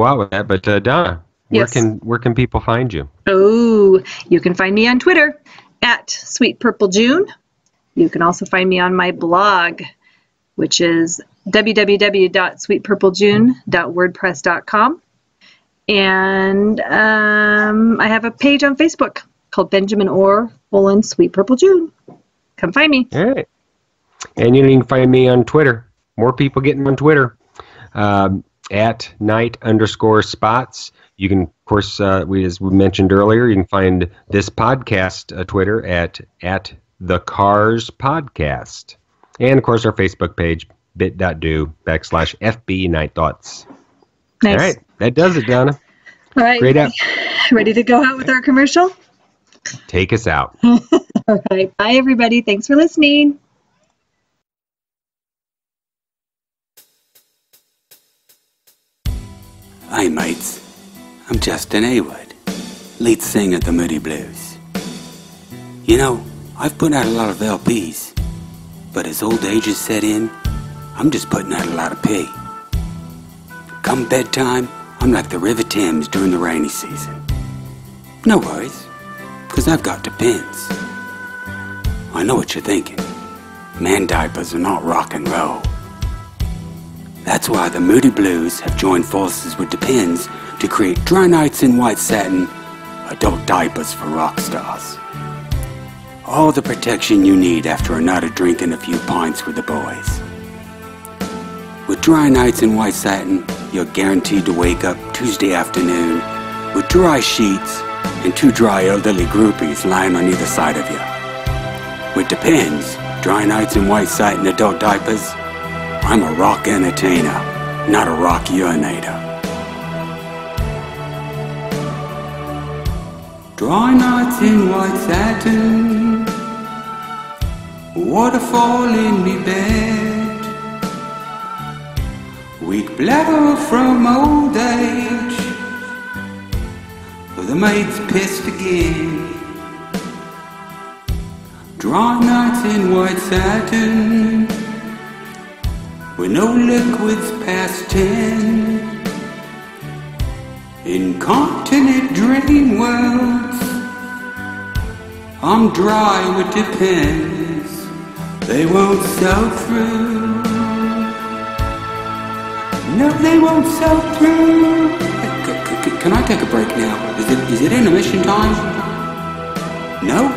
out with that. But Donna, yes. where can people find you? Oh, you can find me on Twitter at Sweet Purple June. You can also find me on my blog, which is www.sweetpurplegune.wordpress.com. And I have a page on Facebook called Benjamin Orr / Sweet Purple June. Come find me. All right. And you can find me on Twitter. More people getting on Twitter. At night_spots. You can, of course, as we mentioned earlier, you can find this podcast Twitter at the Cars Podcast. And, of course, our Facebook page, bit.do/FB Night Thoughts. Nice. All right. That does it, Donna. All right. Great up. Ready to go out with our commercial? Take us out. All right. Bye, everybody. Thanks for listening. Hi, mates. I'm Justin Haywood, lead singer of the Moody Blues. You know, I've put out a lot of LPs, but as old age has set in, I'm just putting out a lot of pee. Come bedtime, I'm like the River Thames during the rainy season. No worries, because I've got Depends. I know what you're thinking. Man diapers are not rock and roll. That's why the Moody Blues have joined forces with Depends to create Dry Nights in White Satin, adult diapers for rock stars. All the protection you need after a night of drinking a few pints with the boys. With Dry Nights in White Satin, you're guaranteed to wake up Tuesday afternoon with dry sheets and two dry elderly groupies lying on either side of you. With Depends, Dry Nights in White Satin adult diapers, I'm a rock entertainer, not a rock urinator. Dry nights in white satin, waterfall in me bed, weak bladder from old age, the maid's pissed again. Dry nights in white satin, with no liquids past 10. Incontinent dream worlds, I'm dry with Depends. They won't sell through. No, they won't sell through. Can I take a break now? Is it intermission time? No?